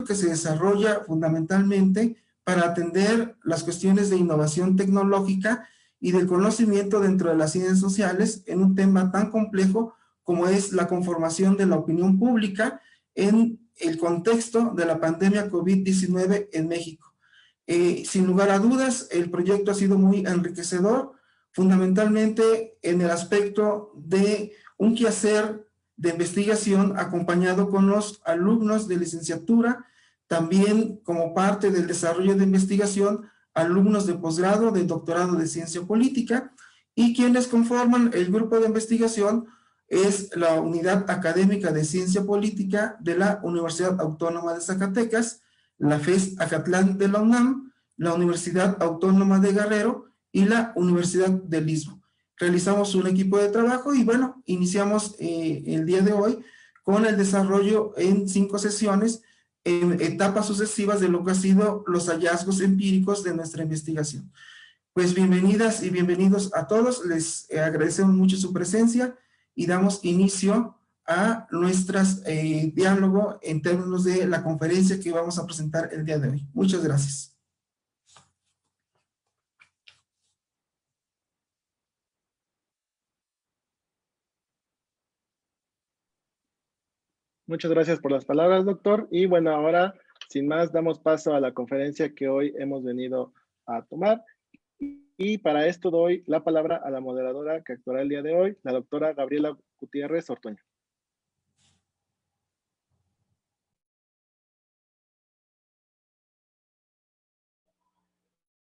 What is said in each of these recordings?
que se desarrolla fundamentalmente para atender las cuestiones de innovación tecnológica y del conocimiento dentro de las ciencias sociales en un tema tan complejo como es la conformación de la opinión pública en el contexto de la pandemia COVID-19 en México. Sin lugar a dudas, el proyecto ha sido muy enriquecedor, fundamentalmente en el aspecto de un quehacer de investigación acompañado con los alumnos de licenciatura, también como parte del desarrollo de investigación, alumnos de posgrado, de doctorado de ciencia política, y quienes conforman el grupo de investigación es la Unidad Académica de Ciencia Política de la Universidad Autónoma de Zacatecas, la FES Acatlán de la UNAM, la Universidad Autónoma de Guerrero y la Universidad del Istmo. Realizamos un equipo de trabajo y bueno, iniciamos el día de hoy con el desarrollo en 5 sesiones en etapas sucesivas de lo que han sido los hallazgos empíricos de nuestra investigación. Pues bienvenidas y bienvenidos a todos, les agradecemos mucho su presencia y damos inicio a nuestro diálogo en términos de la conferencia que vamos a presentar el día de hoy. Muchas gracias. Muchas gracias por las palabras, doctor. Y bueno, ahora, sin más, damos paso a la conferencia que hoy hemos venido a tomar. Y para esto doy la palabra a la moderadora que actuará el día de hoy, la doctora Gabriela Gutiérrez Ortuño.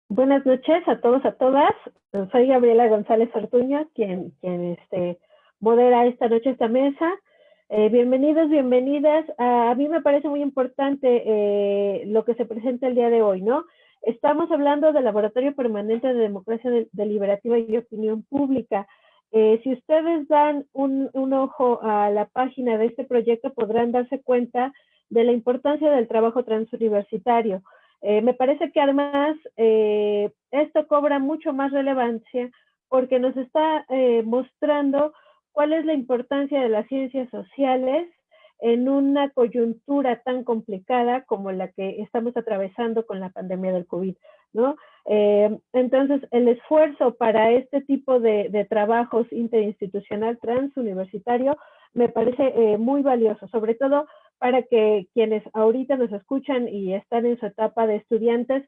Buenas noches a todos, a todas. Soy Gabriela González Ortuño, quien modera esta noche esta mesa. Bienvenidos, bienvenidas. A mí me parece muy importante lo que se presenta el día de hoy, ¿no? Estamos hablando del Laboratorio Permanente de Democracia Deliberativa y Opinión Pública. Si ustedes dan un ojo a la página de este proyecto, podrán darse cuenta de la importancia del trabajo transuniversitario. Me parece que además esto cobra mucho más relevancia porque nos está mostrando cuál es la importancia de las ciencias sociales en una coyuntura tan complicada como la que estamos atravesando con la pandemia del COVID, ¿no? Entonces, el esfuerzo para este tipo de trabajos interinstitucional transuniversitario me parece muy valioso, sobre todo para que quienes ahorita nos escuchan y están en su etapa de estudiantes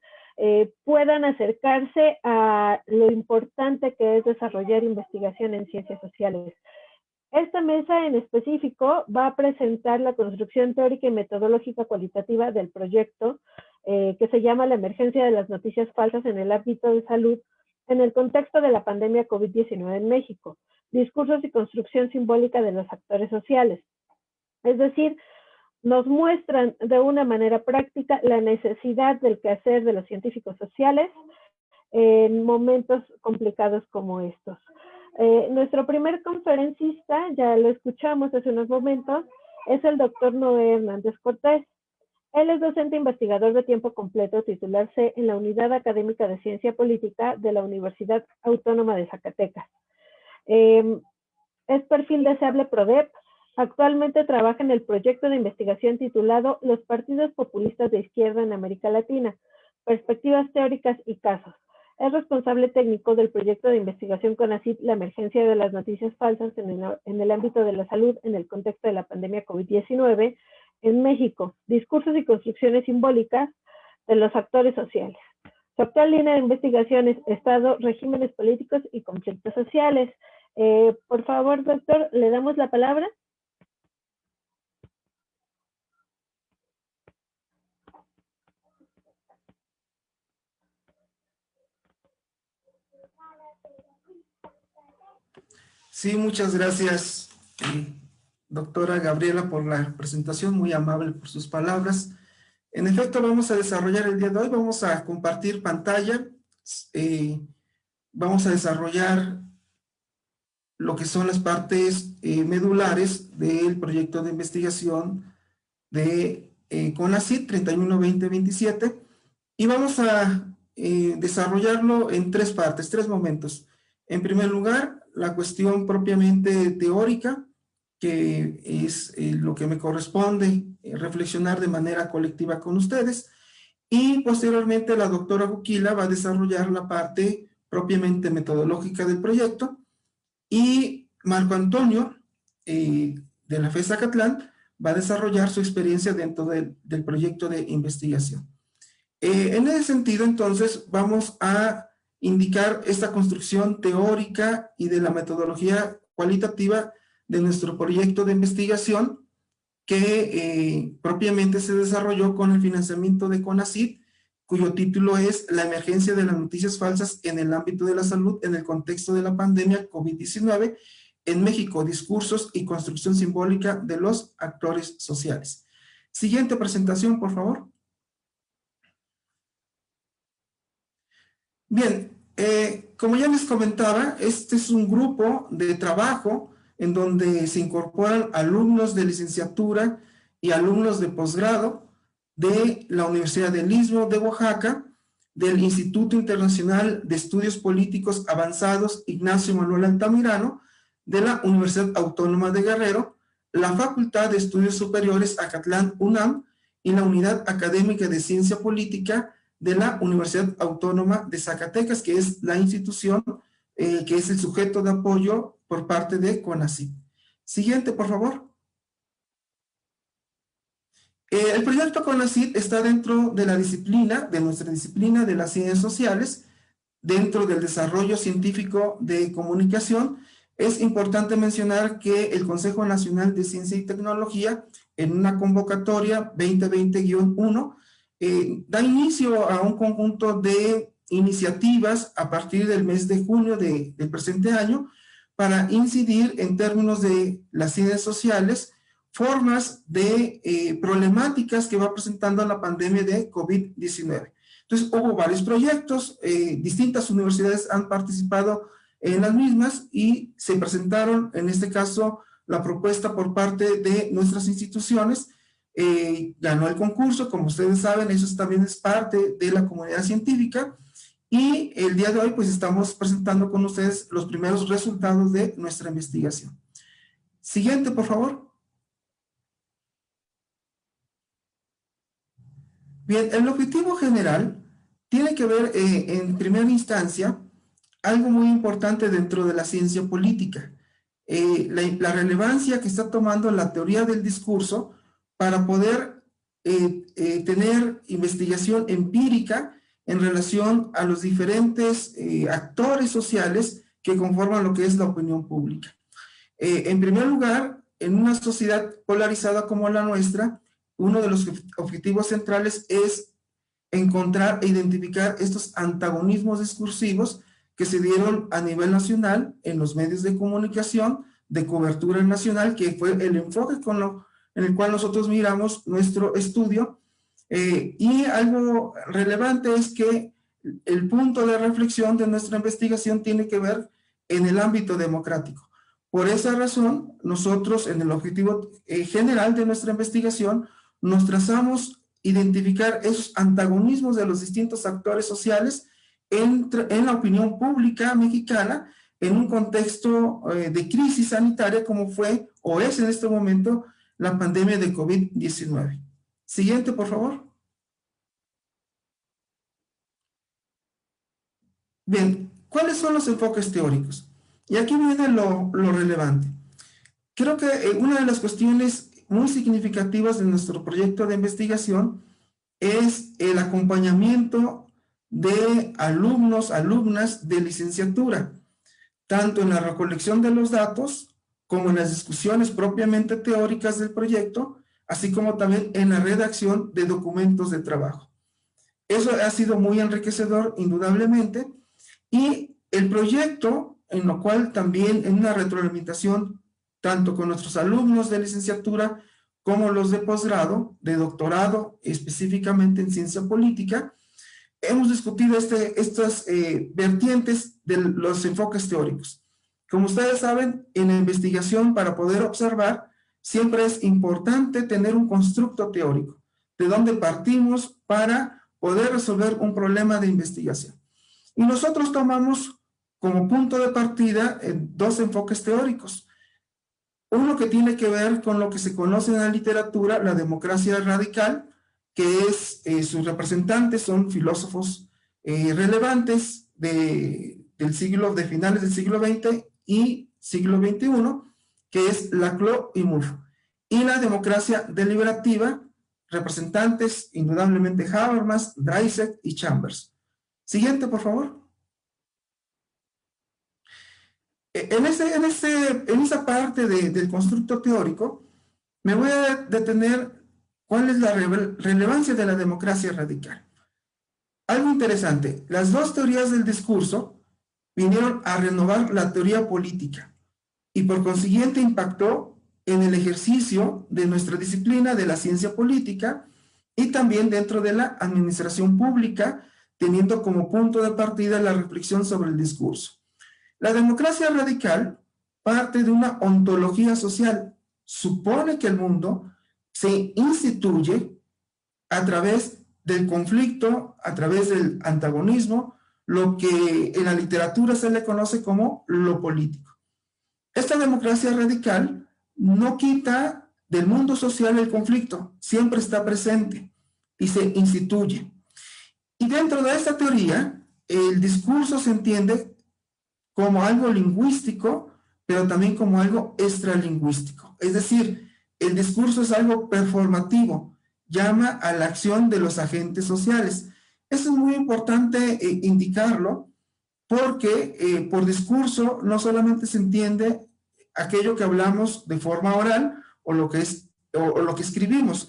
puedan acercarse a lo importante que es desarrollar investigación en ciencias sociales. Esta mesa en específico va a presentar la construcción teórica y metodológica cualitativa del proyecto que se llama La emergencia de las noticias falsas en el ámbito de salud en el contexto de la pandemia COVID-19 en México, discursos y construcción simbólica de los actores sociales. Es decir, nos muestran de una manera práctica la necesidad del quehacer de los científicos sociales en momentos complicados como estos. Nuestro primer conferencista, ya lo escuchamos hace unos momentos, es el doctor Noé Hernández Cortés. Él es docente investigador de tiempo completo, titular C en la Unidad Académica de Ciencia Política de la Universidad Autónoma de Zacatecas. Es perfil deseable PRODEP. Actualmente trabaja en el proyecto de investigación titulado Los partidos populistas de izquierda en América Latina, perspectivas teóricas y casos. Es responsable técnico del proyecto de investigación CONACYT, la emergencia de las noticias falsas en el ámbito de la salud en el contexto de la pandemia COVID-19 en México, discursos y construcciones simbólicas de los actores sociales. Su actual línea de investigación es Estado, regímenes políticos y conflictos sociales. Por favor, doctor, le damos la palabra. Sí, muchas gracias, doctora Gabriela, por la presentación, muy amable por sus palabras. En efecto, vamos a desarrollar el día de hoy, vamos a compartir pantalla, vamos a desarrollar lo que son las partes medulares del proyecto de investigación de CONACYT 31-20-27 y vamos a desarrollarlo en 3 partes, 3 momentos. En primer lugar, la cuestión propiamente teórica, que es lo que me corresponde reflexionar de manera colectiva con ustedes. Y posteriormente la doctora Juquila va a desarrollar la parte propiamente metodológica del proyecto, y Marco Antonio de la FES Zacatlán va a desarrollar su experiencia dentro del proyecto de investigación. En ese sentido, entonces, vamos a indicar esta construcción teórica y de la metodología cualitativa de nuestro proyecto de investigación, que propiamente se desarrolló con el financiamiento de CONACYT, cuyo título es La emergencia de las noticias falsas en el ámbito de la salud en el contexto de la pandemia COVID-19 en México, discursos y construcción simbólica de los actores sociales. Siguiente presentación, por favor. Bien, como ya les comentaba, este es un grupo de trabajo en donde se incorporan alumnos de licenciatura y alumnos de posgrado de la Universidad del Istmo de Oaxaca, del Instituto Internacional de Estudios Políticos Avanzados Ignacio Manuel Altamirano, de la Universidad Autónoma de Guerrero, la Facultad de Estudios Superiores Acatlán UNAM y la Unidad Académica de Ciencia Política de la Universidad Autónoma de Zacatecas, que es la institución que es el sujeto de apoyo por parte de CONACYT. Siguiente, por favor. El proyecto CONACYT está dentro de la disciplina, de nuestra disciplina de las ciencias sociales, dentro del desarrollo científico de comunicación. Es importante mencionar que el Consejo Nacional de Ciencia y Tecnología, en una convocatoria 2020-1, da inicio a un conjunto de iniciativas a partir del mes de junio del presente año para incidir en términos de las ciencias sociales, formas de problemáticas que va presentando la pandemia de COVID-19. Entonces, hubo varios proyectos, distintas universidades han participado en las mismas y se presentaron, en este caso, la propuesta por parte de nuestras instituciones. Ganó el concurso, como ustedes saben, eso también es parte de la comunidad científica, y el día de hoy pues estamos presentando con ustedes los primeros resultados de nuestra investigación. Siguiente, por favor. Bien, el objetivo general tiene que ver en primera instancia algo muy importante dentro de la ciencia política, la relevancia que está tomando la teoría del discurso para poder tener investigación empírica en relación a los diferentes actores sociales que conforman lo que es la opinión pública. En primer lugar, en una sociedad polarizada como la nuestra, uno de los objetivos centrales es encontrar e identificar estos antagonismos discursivos que se dieron a nivel nacional en los medios de comunicación de cobertura nacional, que fue el enfoque en el cual nosotros miramos nuestro estudio. Y algo relevante es que el punto de reflexión de nuestra investigación tiene que ver en el ámbito democrático. Por esa razón, nosotros en el objetivo general de nuestra investigación nos trazamos identificar esos antagonismos de los distintos actores sociales en la opinión pública mexicana en un contexto de crisis sanitaria como fue o es en este momento la pandemia de COVID-19. Siguiente, por favor. Bien, ¿cuáles son los enfoques teóricos? Y aquí viene lo relevante. Creo que una de las cuestiones muy significativas de nuestro proyecto de investigación es el acompañamiento de alumnos, alumnas de licenciatura, tanto en la recolección de los datos como en las discusiones propiamente teóricas del proyecto, así como también en la redacción de documentos de trabajo. Eso ha sido muy enriquecedor, indudablemente, y el proyecto, en lo cual también en una retroalimentación tanto con nuestros alumnos de licenciatura como los de posgrado, de doctorado, específicamente en ciencia política, hemos discutido estas vertientes de los enfoques teóricos. Como ustedes saben, en la investigación, para poder observar, siempre es importante tener un constructo teórico, de dónde partimos para poder resolver un problema de investigación. Y nosotros tomamos como punto de partida dos enfoques teóricos. Uno que tiene que ver con lo que se conoce en la literatura, la democracia radical, que es, sus representantes son filósofos relevantes de finales del siglo XX y siglo XXI, que es Laclau y Moore. Y la democracia deliberativa, representantes indudablemente Habermas, Dreiset y Chambers. Siguiente, por favor. En esa parte del constructo teórico, me voy a detener cuál es la relevancia de la democracia radical. Algo interesante, las dos teorías del discurso vinieron a renovar la teoría política y por consiguiente impactó en el ejercicio de nuestra disciplina de la ciencia política y también dentro de la administración pública, teniendo como punto de partida la reflexión sobre el discurso. La democracia radical parte de una ontología social. Supone que el mundo se instituye a través del conflicto, a través del antagonismo, lo que en la literatura se le conoce como lo político. Esta democracia radical no quita del mundo social el conflicto, siempre está presente y se instituye. Y dentro de esta teoría, el discurso se entiende como algo lingüístico, pero también como algo extralingüístico. Es decir, el discurso es algo performativo, llama a la acción de los agentes sociales. Eso es muy importante indicarlo, porque por discurso no solamente se entiende aquello que hablamos de forma oral o lo que escribimos.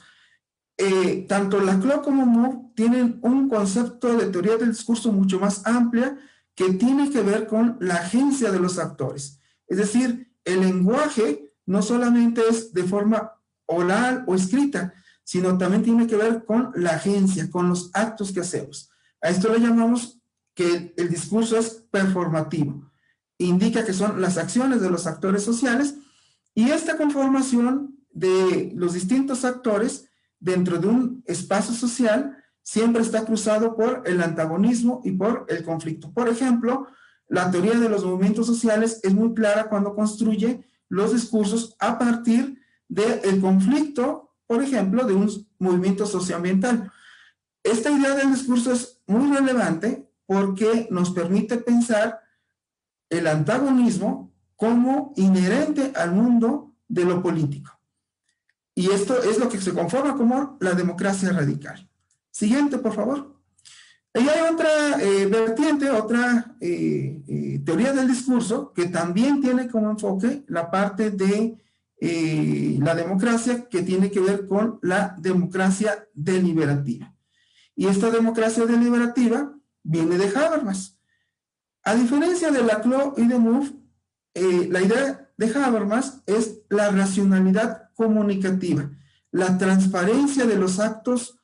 Tanto Laclau como Moore tienen un concepto de teoría del discurso mucho más amplia que tiene que ver con la agencia de los actores. Es decir, el lenguaje no solamente es de forma oral o escrita, sino también tiene que ver con la agencia, con los actos que hacemos. A esto le llamamos que el discurso es performativo. Indica que son las acciones de los actores sociales y esta conformación de los distintos actores dentro de un espacio social siempre está cruzado por el antagonismo y por el conflicto. Por ejemplo, la teoría de los movimientos sociales es muy clara cuando construye los discursos a partir del conflicto, por ejemplo, de un movimiento socioambiental. Esta idea del discurso es muy relevante porque nos permite pensar el antagonismo como inherente al mundo de lo político. Y esto es lo que se conforma como la democracia radical. Siguiente, por favor. Y hay otra vertiente, otra teoría del discurso que también tiene como enfoque la parte de la democracia que tiene que ver con la democracia deliberativa. Y esta democracia deliberativa viene de Habermas. A diferencia de Laclau y de Moore, la idea de Habermas es la racionalidad comunicativa, la transparencia de los actos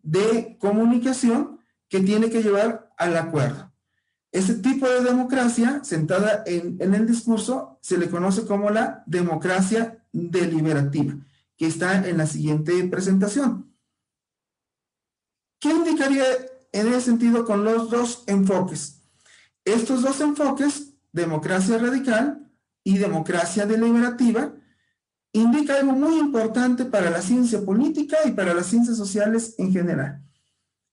de comunicación que tiene que llevar al acuerdo. Este tipo de democracia, sentada en el discurso, se le conoce como la democracia deliberativa, que está en la siguiente presentación. ¿Qué indicaría en ese sentido con los dos enfoques? Estos dos enfoques, democracia radical y democracia deliberativa, indica algo muy importante para la ciencia política y para las ciencias sociales en general,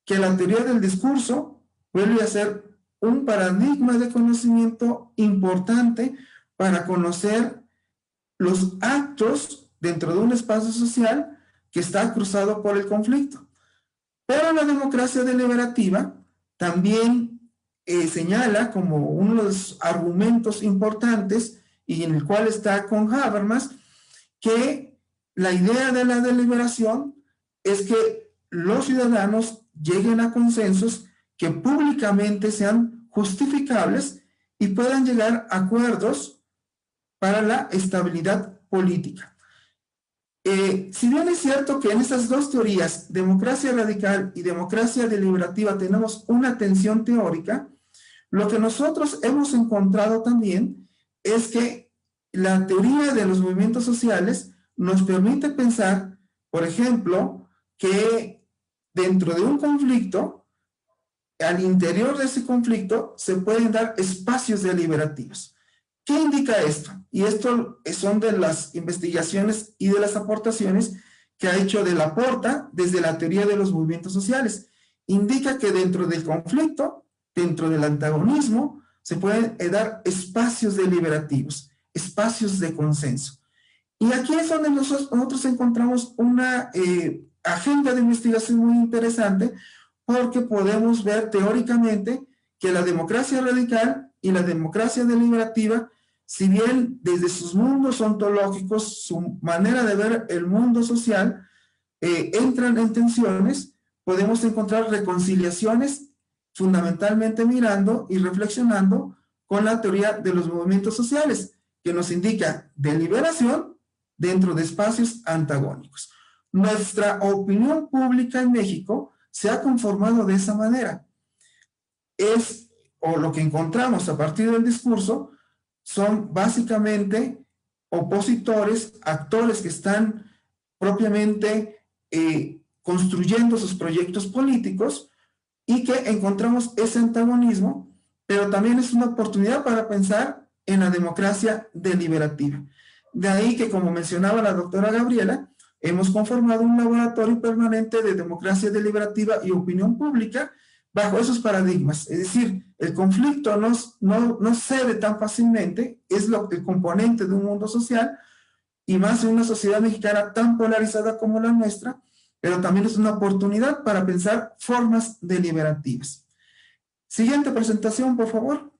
que la teoría del discurso vuelve a ser un paradigma de conocimiento importante para conocer los actos dentro de un espacio social que está cruzado por el conflicto. Pero la democracia deliberativa también señala como uno de los argumentos importantes y en el cual está con Habermas, que la idea de la deliberación es que los ciudadanos lleguen a consensos que públicamente sean justificables y puedan llegar a acuerdos para la estabilidad política. Si bien es cierto que en estas dos teorías, democracia radical y democracia deliberativa, tenemos una tensión teórica, lo que nosotros hemos encontrado también es que la teoría de los movimientos sociales nos permite pensar, por ejemplo, que dentro de un conflicto, al interior de ese conflicto, se pueden dar espacios deliberativos. ¿Qué indica esto? Y esto son de las investigaciones y de las aportaciones que ha hecho de la Porta desde la teoría de los movimientos sociales. Indica que dentro del conflicto, dentro del antagonismo, se pueden dar espacios deliberativos, espacios de consenso. Y aquí es donde nosotros encontramos una agenda de investigación muy interesante, porque podemos ver teóricamente que la democracia radical y la democracia deliberativa, si bien desde sus mundos ontológicos, su manera de ver el mundo social, entran en tensiones, podemos encontrar reconciliaciones fundamentalmente mirando y reflexionando con la teoría de los movimientos sociales, que nos indica deliberación dentro de espacios antagónicos. Nuestra opinión pública en México se ha conformado de esa manera. O lo que encontramos a partir del discurso, son básicamente opositores, actores que están propiamente construyendo sus proyectos políticos, y que encontramos ese antagonismo, pero también es una oportunidad para pensar en la democracia deliberativa. De ahí que, como mencionaba la doctora Gabriela, hemos conformado un laboratorio permanente de democracia deliberativa y opinión pública bajo esos paradigmas. Es decir, el conflicto no cede tan fácilmente, es el componente de un mundo social, y más en una sociedad mexicana tan polarizada como la nuestra, pero también es una oportunidad para pensar formas deliberativas. Siguiente presentación, por favor.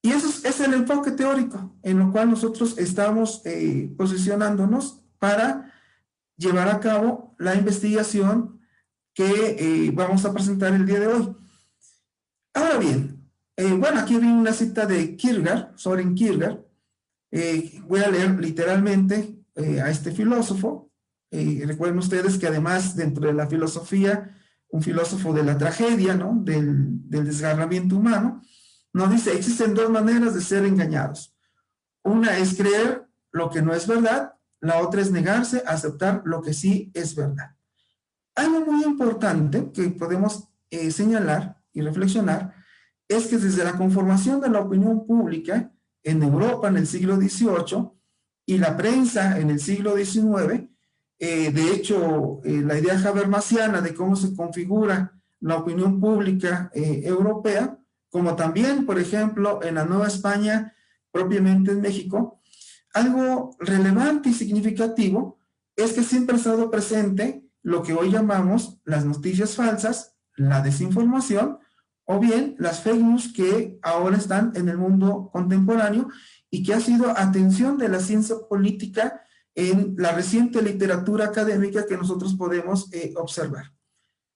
Y eso es el enfoque teórico en lo cual nosotros estamos posicionándonos para llevar a cabo la investigación que vamos a presentar el día de hoy. Ahora bien, bueno, aquí viene una cita de Kierkegaard, Soren Kierkegaard. Voy a leer literalmente a este filósofo. Recuerden ustedes que además dentro de la filosofía, un filósofo de la tragedia, ¿no? del desgarramiento humano, nos dice: existen dos maneras de ser engañados. Una es creer lo que no es verdad, la otra es negarse a aceptar lo que sí es verdad. Algo muy importante que podemos señalar y reflexionar es que desde la conformación de la opinión pública en Europa en el siglo XVIII y la prensa en el siglo XIX, de hecho, la idea habermasiana de cómo se configura la opinión pública europea, como también, por ejemplo, en la Nueva España, propiamente en México, algo relevante y significativo es que siempre ha estado presente lo que hoy llamamos las noticias falsas, la desinformación, o bien las fake news que ahora están en el mundo contemporáneo y que ha sido atención de la ciencia política en la reciente literatura académica que nosotros podemos observar.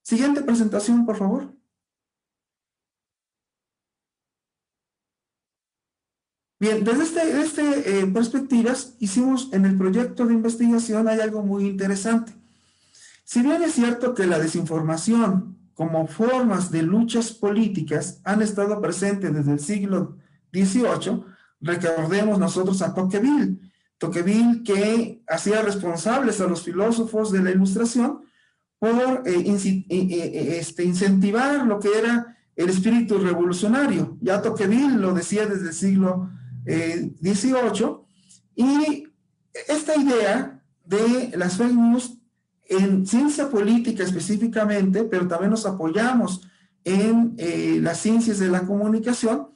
Siguiente presentación, por favor. Bien, desde esta perspectivas hicimos en el proyecto de investigación hay algo muy interesante. Si bien es cierto que la desinformación como formas de luchas políticas han estado presentes desde el siglo XVIII, recordemos nosotros a Tocqueville, que hacía responsables a los filósofos de la Ilustración por incentivar lo que era el espíritu revolucionario. Ya Tocqueville lo decía desde el siglo XVIII, y esta idea de las fake news en ciencia política específicamente, pero también nos apoyamos en las ciencias de la comunicación,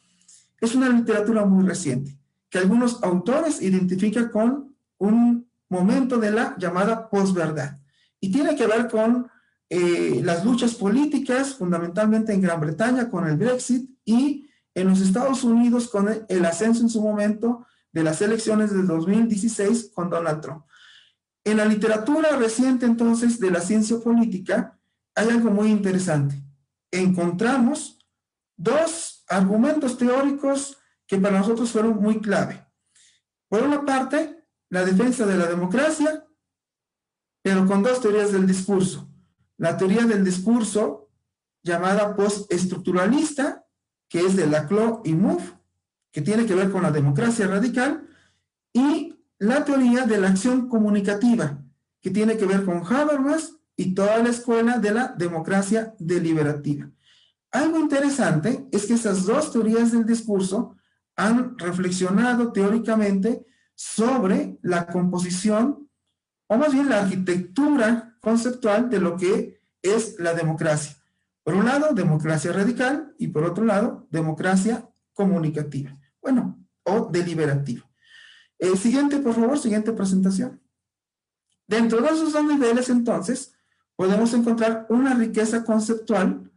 es una literatura muy reciente, que algunos autores identifican con un momento de la llamada posverdad, y tiene que ver con las luchas políticas, fundamentalmente en Gran Bretaña con el Brexit, y en los Estados Unidos con el ascenso en su momento de las elecciones del 2016 con Donald Trump. En la literatura reciente entonces de la ciencia política hay algo muy interesante. Encontramos dos argumentos teóricos que para nosotros fueron muy clave. Por una parte, la defensa de la democracia, pero con dos teorías del discurso. La teoría del discurso llamada postestructuralista, que es de Laclau y Mouffe, que tiene que ver con la democracia radical, y la teoría de la acción comunicativa, que tiene que ver con Habermas y toda la escuela de la democracia deliberativa. Algo interesante es que esas dos teorías del discurso han reflexionado teóricamente sobre la composición, o más bien la arquitectura conceptual de lo que es la democracia. Por un lado, democracia radical, y por otro lado, democracia comunicativa. Bueno, o deliberativa. Siguiente, por favor, siguiente presentación. Dentro de esos dos niveles, entonces, podemos encontrar una riqueza conceptual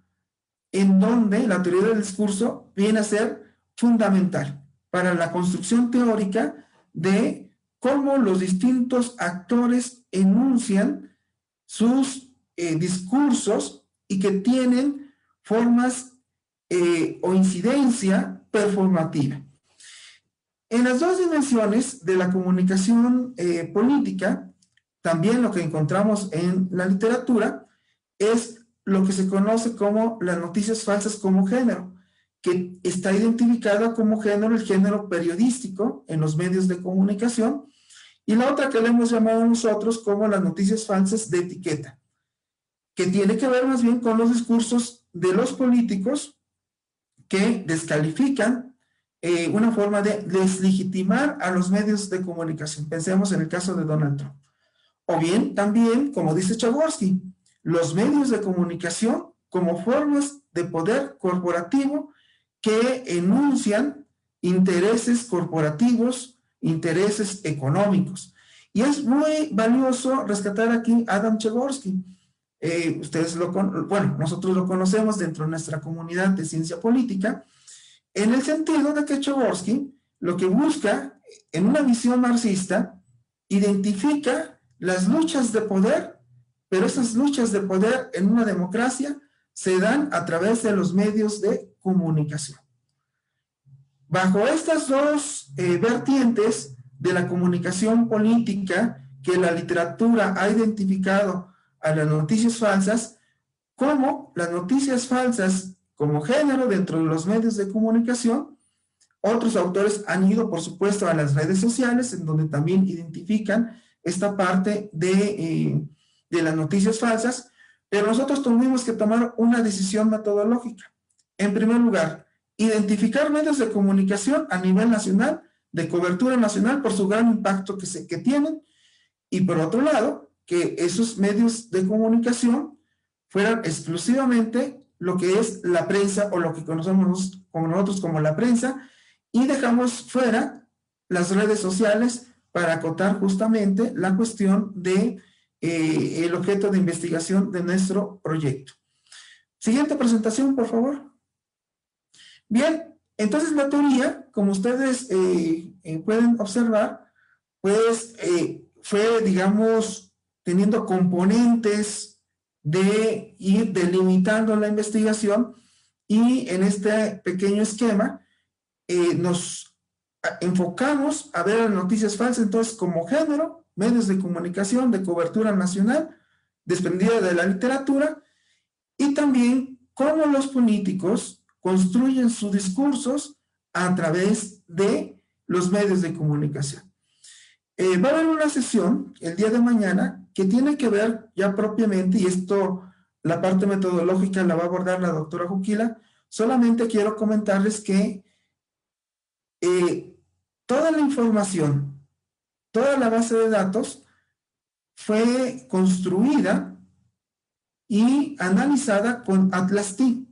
en donde la teoría del discurso viene a ser fundamental para la construcción teórica de cómo los distintos actores enuncian sus discursos y que tienen formas o incidencia performativa. En las dos dimensiones de la comunicación política, también lo que encontramos en la literatura es lo que se conoce como las noticias falsas como género, que está identificada como género el género periodístico en los medios de comunicación, y la otra que le hemos llamado nosotros como las noticias falsas de etiqueta, que tiene que ver más bien con los discursos de los políticos que descalifican una forma de deslegitimar a los medios de comunicación. Pensemos en el caso de Donald Trump. O bien, también, como dice Jaworski, los medios de comunicación como formas de poder corporativo que enuncian intereses corporativos, intereses económicos. Y es muy valioso rescatar aquí a Adam Jaworski. Ustedes nosotros lo conocemos dentro de nuestra comunidad de ciencia política, en el sentido de que Jaworski lo que busca en una visión marxista identifica las luchas de poder, pero esas luchas de poder en una democracia se dan a través de los medios de comunicación. Bajo estas dos vertientes de la comunicación política que la literatura ha identificado a las noticias falsas, como las noticias falsas como género dentro de los medios de comunicación, otros autores han ido, por supuesto, a las redes sociales, en donde también identifican esta parte de las noticias falsas, pero nosotros tuvimos que tomar una decisión metodológica. En primer lugar, identificar medios de comunicación a nivel nacional, de cobertura nacional, por su gran impacto que tienen, y por otro lado, que esos medios de comunicación fueran exclusivamente lo que es la prensa, o lo que conocemos como nosotros como la prensa, y dejamos fuera las redes sociales para acotar justamente la cuestión de el objeto de investigación de nuestro proyecto. Siguiente presentación, por favor. Bien, entonces la teoría, como ustedes pueden observar, pues fue, digamos, teniendo componentes de ir delimitando la investigación, y en este pequeño esquema nos enfocamos a ver las noticias falsas entonces como género, medios de comunicación de cobertura nacional, desprendida de la literatura, y también cómo los políticos construyen sus discursos a través de los medios de comunicación. Va a haber una sesión el día de mañana que tiene que ver ya propiamente, y esto, la parte metodológica la va a abordar la doctora Juquila. Solamente quiero comentarles que toda la información, toda la base de datos fue construida y analizada con Atlas-T.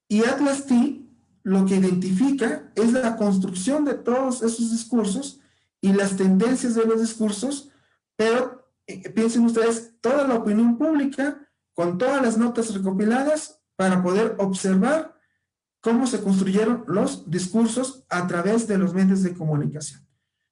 Y Atlas-T lo que identifica es la construcción de todos esos discursos y las tendencias de los discursos, pero piensen ustedes, toda la opinión pública con todas las notas recopiladas para poder observar cómo se construyeron los discursos a través de los medios de comunicación.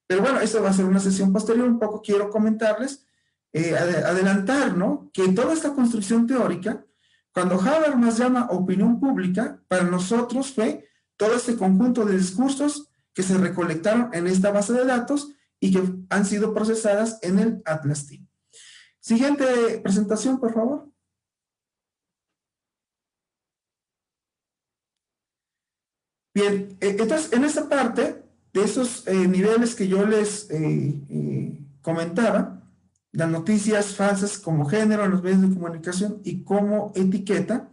Pero bueno, esto va a ser una sesión posterior. Un poco quiero comentarles, adelantar, ¿no?, que toda esta construcción teórica, cuando Habermas llama opinión pública, para nosotros fue todo este conjunto de discursos que se recolectaron en esta base de datos y que han sido procesadas en el Atlas-T. Siguiente presentación, por favor. Bien, entonces en esta parte de esos niveles que yo les comentaba, las noticias falsas como género en los medios de comunicación y como etiqueta,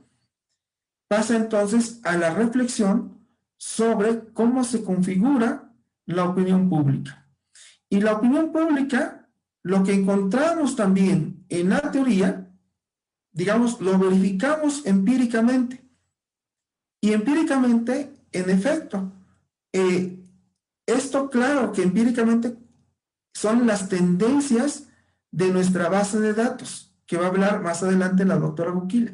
pasa entonces a la reflexión sobre cómo se configura la opinión pública. Y la opinión pública, lo que encontramos también en la teoría, digamos, lo verificamos empíricamente. Y empíricamente, en efecto, esto claro que empíricamente son las tendencias de nuestra base de datos, que va a hablar más adelante la doctora Bukila.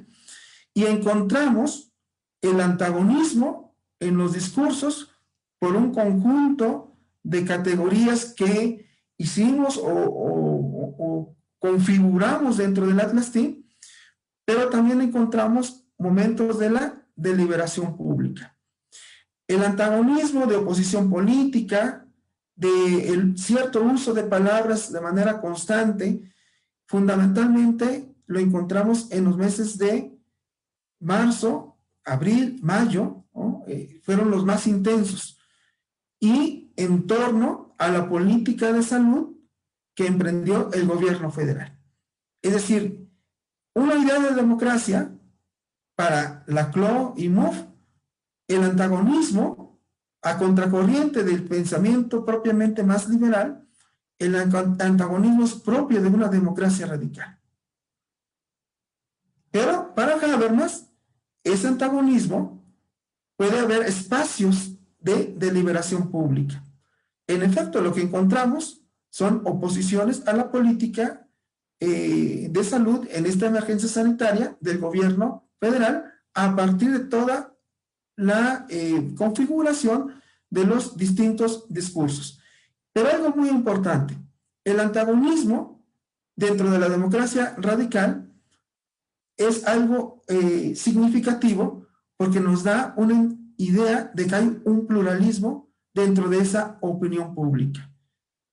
Y encontramos el antagonismo en los discursos por un conjunto de categorías que hicimos o configuramos dentro del Atlas Team, pero también encontramos momentos de la deliberación pública. El antagonismo de oposición política, de cierto uso de palabras de manera constante, fundamentalmente lo encontramos en los meses de marzo, abril, mayo, ¿no? Fueron los más intensos, y en torno a la política de salud que emprendió el gobierno federal. Es decir, una idea de democracia para la CLO y MUF, el antagonismo a contracorriente del pensamiento propiamente más liberal, el antagonismo es propio de una democracia radical. Pero para Habermas, ese antagonismo puede haber espacios de deliberación pública. En efecto, lo que encontramos son oposiciones a la política de salud en esta emergencia sanitaria del gobierno federal a partir de toda la configuración de los distintos discursos. Pero algo muy importante, el antagonismo dentro de la democracia radical es algo significativo porque nos da una idea de que hay un pluralismo dentro de esa opinión pública.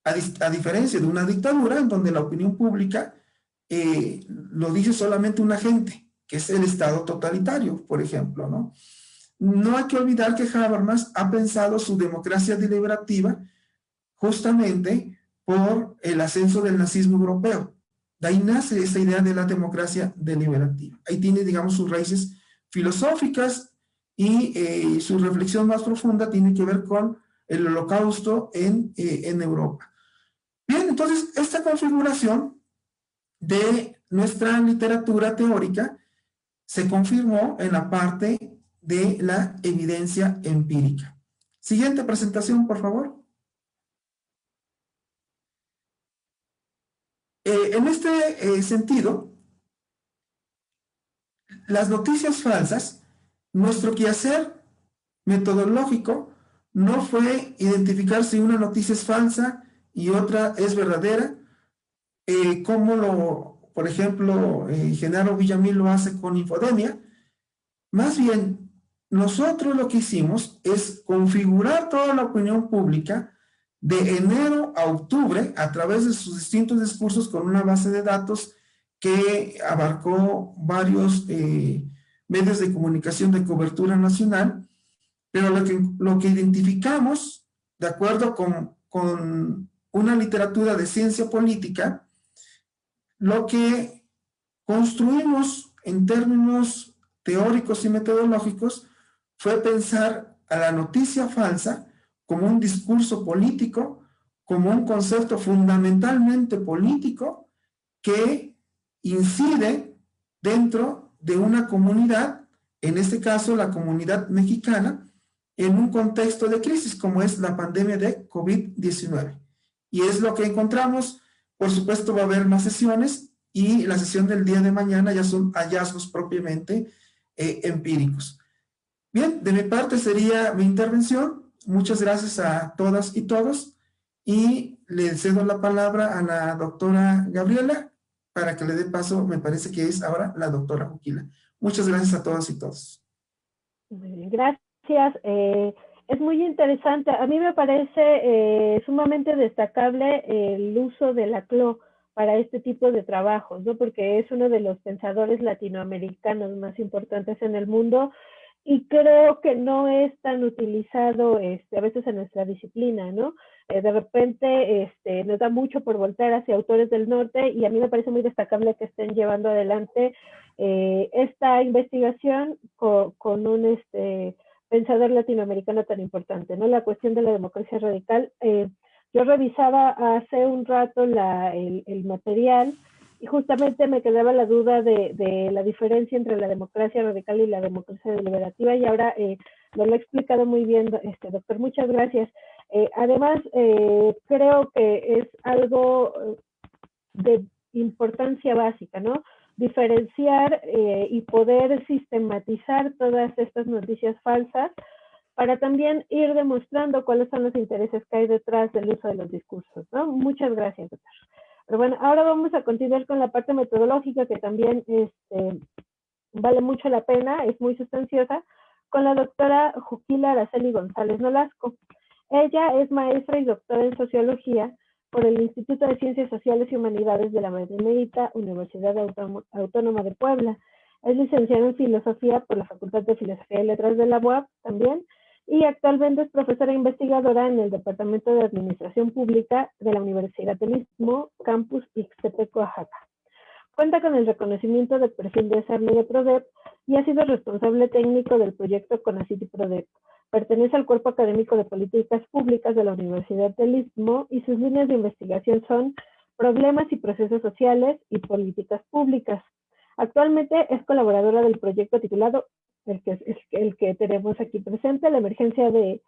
A diferencia de una dictadura en donde la opinión pública lo dice solamente un agente, que es el Estado totalitario, por ejemplo, ¿no? No hay que olvidar que Habermas ha pensado su democracia deliberativa justamente por el ascenso del nazismo europeo. De ahí nace esa idea de la democracia deliberativa. Ahí tiene, digamos, sus raíces filosóficas y su reflexión más profunda tiene que ver con el Holocausto en Europa. Bien, entonces, esta configuración de nuestra literatura teórica se confirmó en la parte de la evidencia empírica. Siguiente presentación, por favor. En este sentido, las noticias falsas, nuestro quehacer metodológico no fue identificar si una noticia es falsa y otra es verdadera, como por ejemplo, Genaro Villamil lo hace con Infodemia. Más bien, nosotros lo que hicimos es configurar toda la opinión pública de enero a octubre a través de sus distintos discursos con una base de datos que abarcó varios medios de comunicación de cobertura nacional, pero lo que identificamos, de acuerdo con una literatura de ciencia política, lo que construimos en términos teóricos y metodológicos fue pensar a la noticia falsa como un discurso político, como un concepto fundamentalmente político que incide dentro de una comunidad, en este caso la comunidad mexicana, en un contexto de crisis como es la pandemia de COVID-19. Y es lo que encontramos. Por supuesto va a haber más sesiones y la sesión del día de mañana ya son hallazgos propiamente empíricos. Bien, de mi parte sería mi intervención. Muchas gracias a todas y todos y le cedo la palabra a la doctora Gabriela para que le dé paso, me parece que es ahora la doctora Bukila. Muchas gracias a todas y todos. Gracias. Es muy interesante. A mí me parece sumamente destacable el uso de la CLO para este tipo de trabajos, ¿no? Porque es uno de los pensadores latinoamericanos más importantes en el mundo y creo que no es tan utilizado a veces en nuestra disciplina, ¿no? De repente nos da mucho por voltear hacia autores del norte y a mí me parece muy destacable que estén llevando adelante esta investigación con un pensador latinoamericano tan importante, ¿no? La cuestión de la democracia radical. Yo revisaba hace un rato el material y justamente me quedaba la duda de la diferencia entre la democracia radical y la democracia deliberativa, y ahora nos lo ha explicado muy bien, doctor. Muchas gracias. Además, creo que es algo de importancia básica, ¿no? Diferenciar y poder sistematizar todas estas noticias falsas para también ir demostrando cuáles son los intereses que hay detrás del uso de los discursos, ¿no? Muchas gracias, doctor. Pero bueno, ahora vamos a continuar con la parte metodológica, que también vale mucho la pena, es muy sustanciosa, con la doctora Juquila Araceli González Nolasco. Ella es maestra y doctora en sociología por el Instituto de Ciencias Sociales y Humanidades de la Benemérita Universidad Autónoma de Puebla. Es licenciada en Filosofía por la Facultad de Filosofía y Letras de la UAP también, y actualmente es profesora investigadora en el Departamento de Administración Pública de la Universidad del Istmo, Campus Ixtepec, Oaxaca. Cuenta con el reconocimiento de perfil de desarrollo de PRODEP y ha sido responsable técnico del proyecto CONACYT PRODEP. Pertenece al Cuerpo Académico de Políticas Públicas de la Universidad del Istmo y sus líneas de investigación son Problemas y Procesos Sociales y Políticas Públicas. Actualmente es colaboradora del proyecto titulado, el que tenemos aquí presente, la emergencia de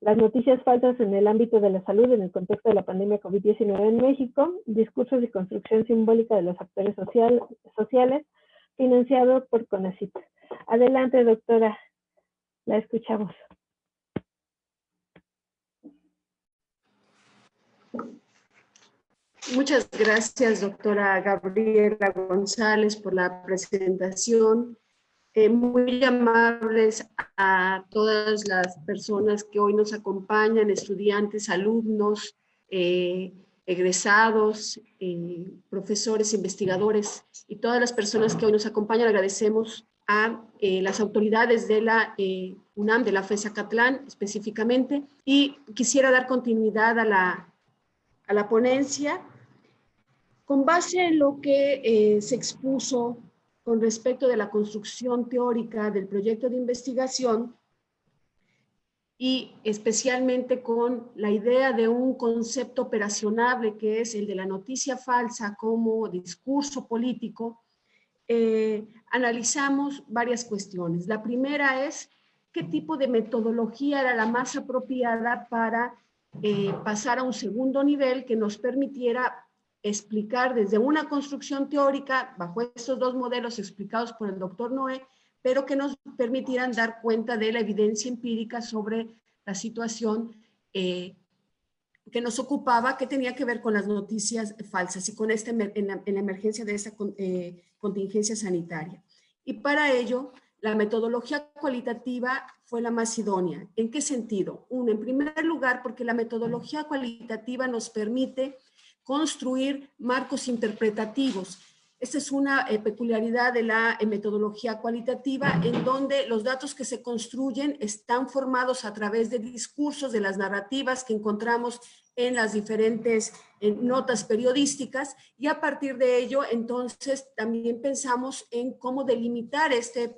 las noticias falsas en el ámbito de la salud en el contexto de la pandemia COVID-19 en México, discursos y construcción simbólica de los actores sociales, financiado por CONACYT. Adelante, doctora, la escuchamos. Muchas gracias, doctora Gabriela González, por la presentación. Muy amables a todas las personas que hoy nos acompañan, estudiantes, alumnos, egresados, profesores, investigadores y todas las personas que hoy nos acompañan. Agradecemos a las autoridades de la UNAM, de la FES Acatlán específicamente, y quisiera dar continuidad a la ponencia con base en lo que se expuso con respecto de la construcción teórica del proyecto de investigación y especialmente con la idea de un concepto operacionable que es el de la noticia falsa como discurso político. Analizamos varias cuestiones. La primera es qué tipo de metodología era la más apropiada para pasar a un segundo nivel que nos permitiera explicar desde una construcción teórica, bajo estos dos modelos explicados por el doctor Noé, pero que nos permitieran dar cuenta de la evidencia empírica sobre la situación que nos ocupaba, que tenía que ver con las noticias falsas y con en la emergencia de esta contingencia sanitaria. Y para ello, la metodología cualitativa fue la más idónea. ¿En qué sentido? Uno, en primer lugar, porque la metodología cualitativa nos permite construir marcos interpretativos. Esta es una peculiaridad de la metodología cualitativa, en donde los datos que se construyen están formados a través de discursos, de las narrativas que encontramos en las diferentes notas periodísticas, y a partir de ello, entonces, también pensamos en cómo delimitar este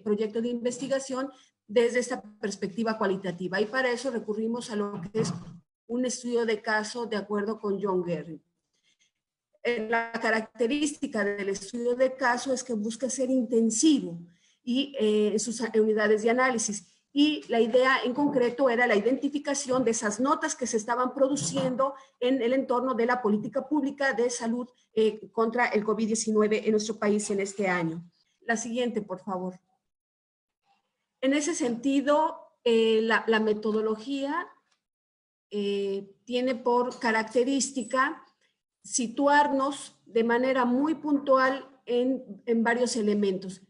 proyecto de investigación desde esta perspectiva cualitativa. Y para eso recurrimos a lo que es un estudio de caso de acuerdo con John Gehring. La característica del estudio de caso es que busca ser intensivo y en sus unidades de análisis. Y la idea en concreto era la identificación de esas notas que se estaban produciendo en el entorno de la política pública de salud contra el COVID-19 en nuestro país en este año. La siguiente, por favor. En ese sentido, la metodología tiene por característica situarnos de manera muy puntual en varios elementos.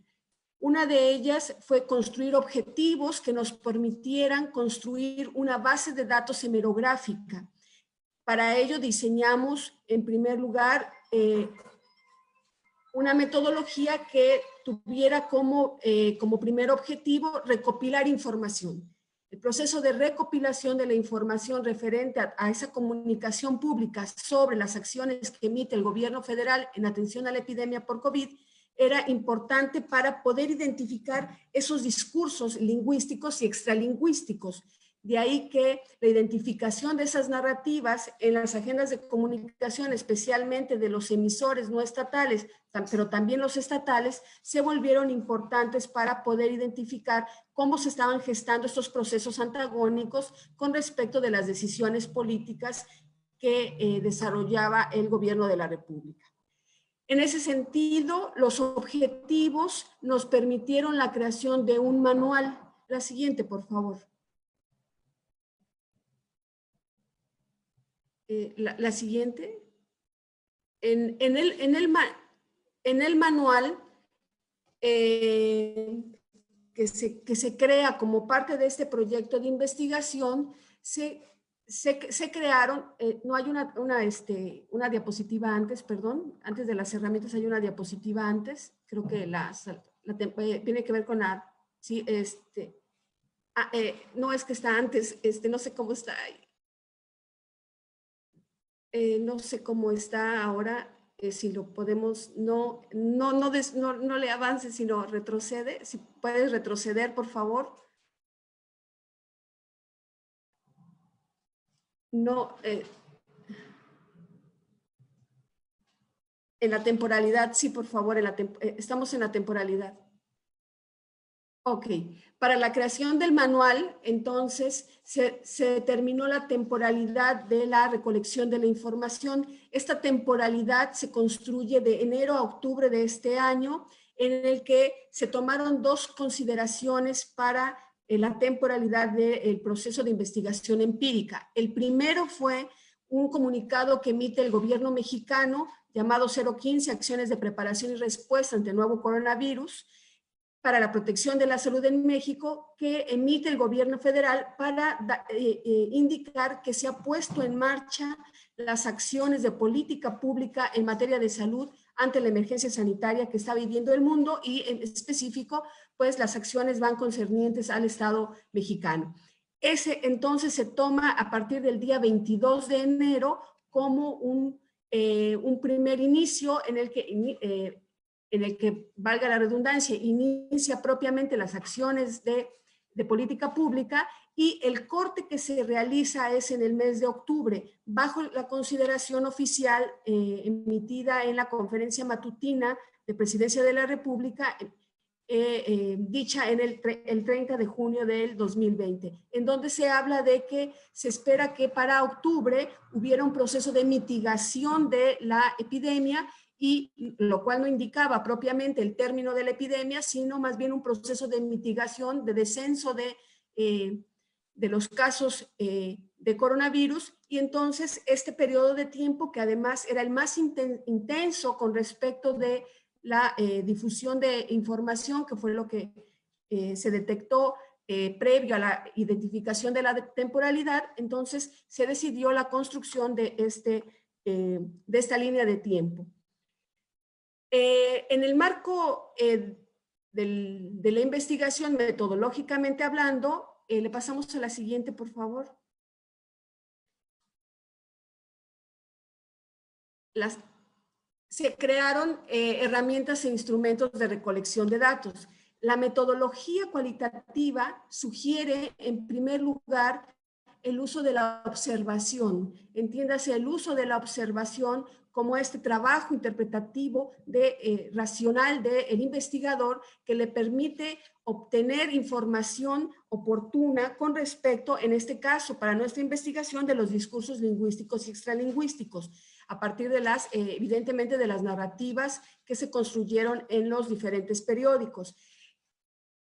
Una de ellas fue construir objetivos que nos permitieran construir una base de datos hemerográfica. Para ello diseñamos, en primer lugar, una metodología que tuviera como primer objetivo recopilar información. El proceso de recopilación de la información referente a esa comunicación pública sobre las acciones que emite el gobierno federal en atención a la epidemia por COVID era importante para poder identificar esos discursos lingüísticos y extralingüísticos. De ahí que la identificación de esas narrativas en las agendas de comunicación, especialmente de los emisores no estatales, pero también los estatales, se volvieron importantes para poder identificar cómo se estaban gestando estos procesos antagónicos con respecto de las decisiones políticas que desarrollaba el gobierno de la República. En ese sentido, los objetivos nos permitieron la creación de un manual. La siguiente, por favor. La siguiente. En el manual que se crea como parte de este proyecto de investigación, se crearon, no hay una diapositiva antes, perdón, antes de las herramientas hay una diapositiva antes, creo que tiene que ver con la, sí, no es que está antes, no sé cómo está ahí. No sé cómo está ahora, si lo podemos, no le avance, sino retrocede. Si puedes retroceder, por favor. No, en la temporalidad, sí, por favor, estamos en la temporalidad. Ok, para la creación del manual, entonces, se determinó la temporalidad de la recolección de la información. Esta temporalidad se construye de enero a octubre de este año, en el que se tomaron dos consideraciones para la temporalidad del proceso de investigación empírica. El primero fue un comunicado que emite el gobierno mexicano llamado 015, Acciones de Preparación y Respuesta ante el Nuevo Coronavirus, para la protección de la salud en México, que emite el gobierno federal para indicar que se ha puesto en marcha las acciones de política pública en materia de salud ante la emergencia sanitaria que está viviendo el mundo, y en específico, pues las acciones van concernientes al Estado mexicano. Ese entonces se toma a partir del día 22 de enero como un primer inicio en el que, valga la redundancia, inicia propiamente las acciones de política pública, y el corte que se realiza es en el mes de octubre, bajo la consideración oficial emitida en la conferencia matutina de Presidencia de la República, dicha en el 30 de junio del 2020, en donde se habla de que se espera que para octubre hubiera un proceso de mitigación de la epidemia, y lo cual no indicaba propiamente el término de la epidemia, sino más bien un proceso de mitigación, de descenso de los casos de coronavirus. Y entonces este periodo de tiempo, que además era el más intenso con respecto de la difusión de información, que fue lo que se detectó previo a la identificación de la temporalidad, entonces se decidió la construcción de esta línea de tiempo. En el marco de la investigación, metodológicamente hablando, le pasamos a la siguiente, por favor. Se crearon herramientas e instrumentos de recolección de datos. La metodología cualitativa sugiere, en primer lugar, el uso de la observación. Entiéndase, el uso de la observación como este trabajo interpretativo racional del investigador, que le permite obtener información oportuna con respecto, en este caso, para nuestra investigación, de los discursos lingüísticos y extralingüísticos, a partir de evidentemente, de las narrativas que se construyeron en los diferentes periódicos.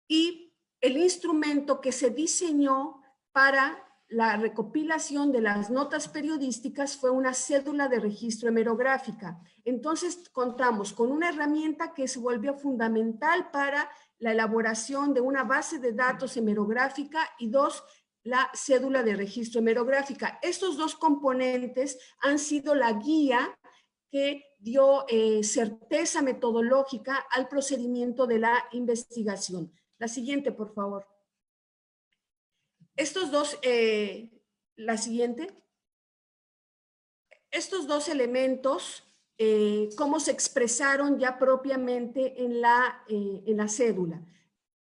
Y el instrumento que se diseñó para la recopilación de las notas periodísticas fue una cédula de registro hemerográfica. Entonces contamos con una herramienta que se volvió fundamental para la elaboración de una base de datos hemerográfica, y dos, la cédula de registro hemerográfica. Estos dos componentes han sido la guía que dio certeza metodológica al procedimiento de la investigación. La siguiente, por favor. La siguiente. Estos dos elementos cómo se expresaron ya propiamente en la cédula.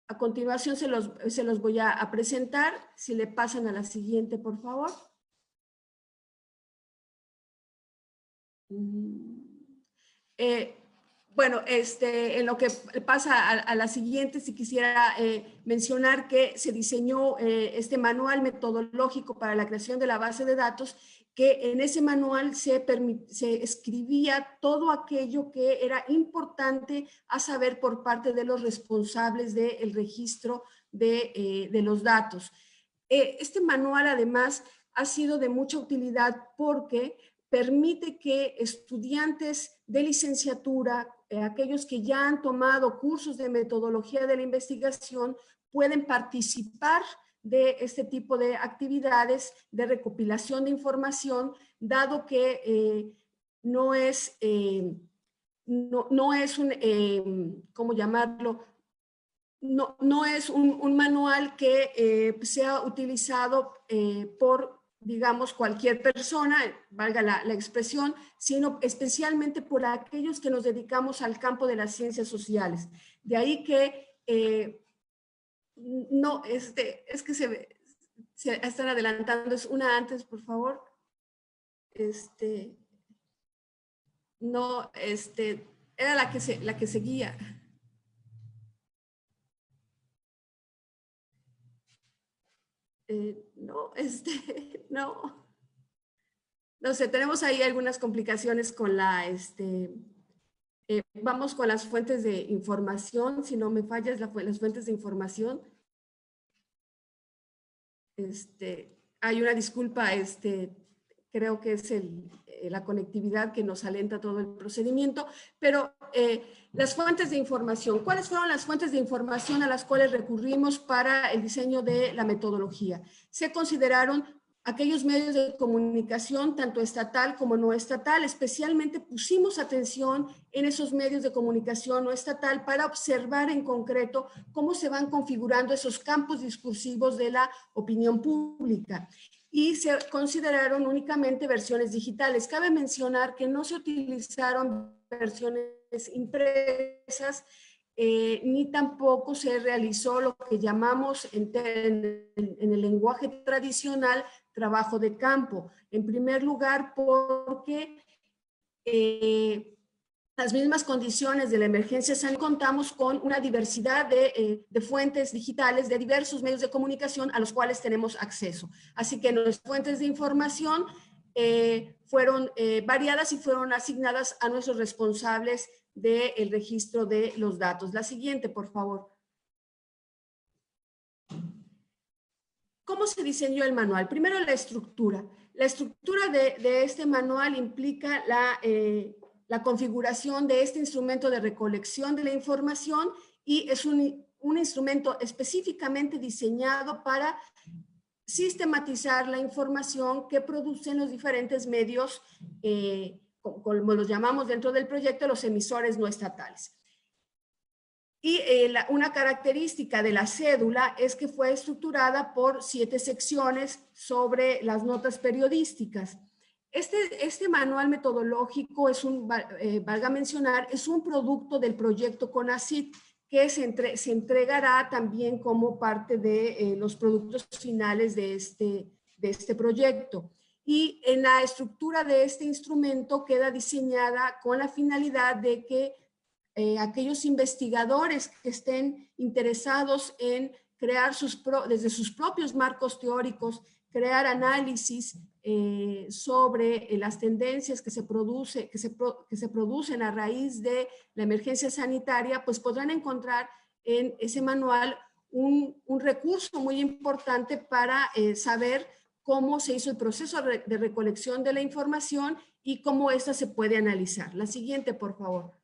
A continuación se los voy a presentar. Si le pasan a la siguiente, por favor. Bueno, en lo que pasa a la siguiente, si quisiera mencionar que se diseñó este manual metodológico para la creación de la base de datos, que en ese manual se escribía todo aquello que era importante a saber por parte de los responsables del registro de los datos. Este manual, además, ha sido de mucha utilidad porque permite que estudiantes de licenciatura, aquellos que ya han tomado cursos de metodología de la investigación, pueden participar de este tipo de actividades de recopilación de información, dado que no es un, ¿cómo llamarlo? No es un manual que sea utilizado por, digamos, cualquier persona, valga la expresión, sino especialmente por aquellos que nos dedicamos al campo de las ciencias sociales. De ahí que no, es que se están adelantando, es una antes, por favor. No, era la que seguía. No, no. No sé, tenemos ahí algunas complicaciones con la, vamos con las fuentes de información, si no me fallas las fuentes de información. Hay una disculpa, creo que es la conectividad que nos alenta todo el procedimiento, pero las fuentes de información, ¿cuáles fueron las fuentes de información a las cuales recurrimos para el diseño de la metodología? Se consideraron aquellos medios de comunicación, tanto estatal como no estatal. Especialmente pusimos atención en esos medios de comunicación no estatal para observar en concreto cómo se van configurando esos campos discursivos de la opinión pública. Y se consideraron únicamente versiones digitales. Cabe mencionar que no se utilizaron versiones impresas, ni tampoco se realizó lo que llamamos en el lenguaje tradicional trabajo de campo. En primer lugar, porque las mismas condiciones de la emergencia sanitaria, contamos con una diversidad de fuentes digitales de diversos medios de comunicación a los cuales tenemos acceso. Así que nuestras fuentes de información fueron variadas y fueron asignadas a nuestros responsables del registro de los datos. La siguiente, por favor. ¿Cómo se diseñó el manual? Primero, la estructura. La estructura de este manual implica la configuración de este instrumento de recolección de la información y es un instrumento específicamente diseñado para sistematizar la información que producen los diferentes medios, como los llamamos dentro del proyecto, los emisores no estatales. Y una característica de la cédula es que fue estructurada por 7 secciones sobre las notas periodísticas. Este manual metodológico es valga mencionar, es un producto del proyecto CONACYT que se entregará también como parte de los productos finales de este proyecto. Y en la estructura de este instrumento queda diseñada con la finalidad de que aquellos investigadores que estén interesados en crear desde sus propios marcos teóricos, crear análisis sobre las tendencias que se producen a raíz de la emergencia sanitaria, pues podrán encontrar en ese manual un recurso muy importante para saber cómo se hizo el proceso de recolección de la información y cómo esta se puede analizar. La siguiente, por favor.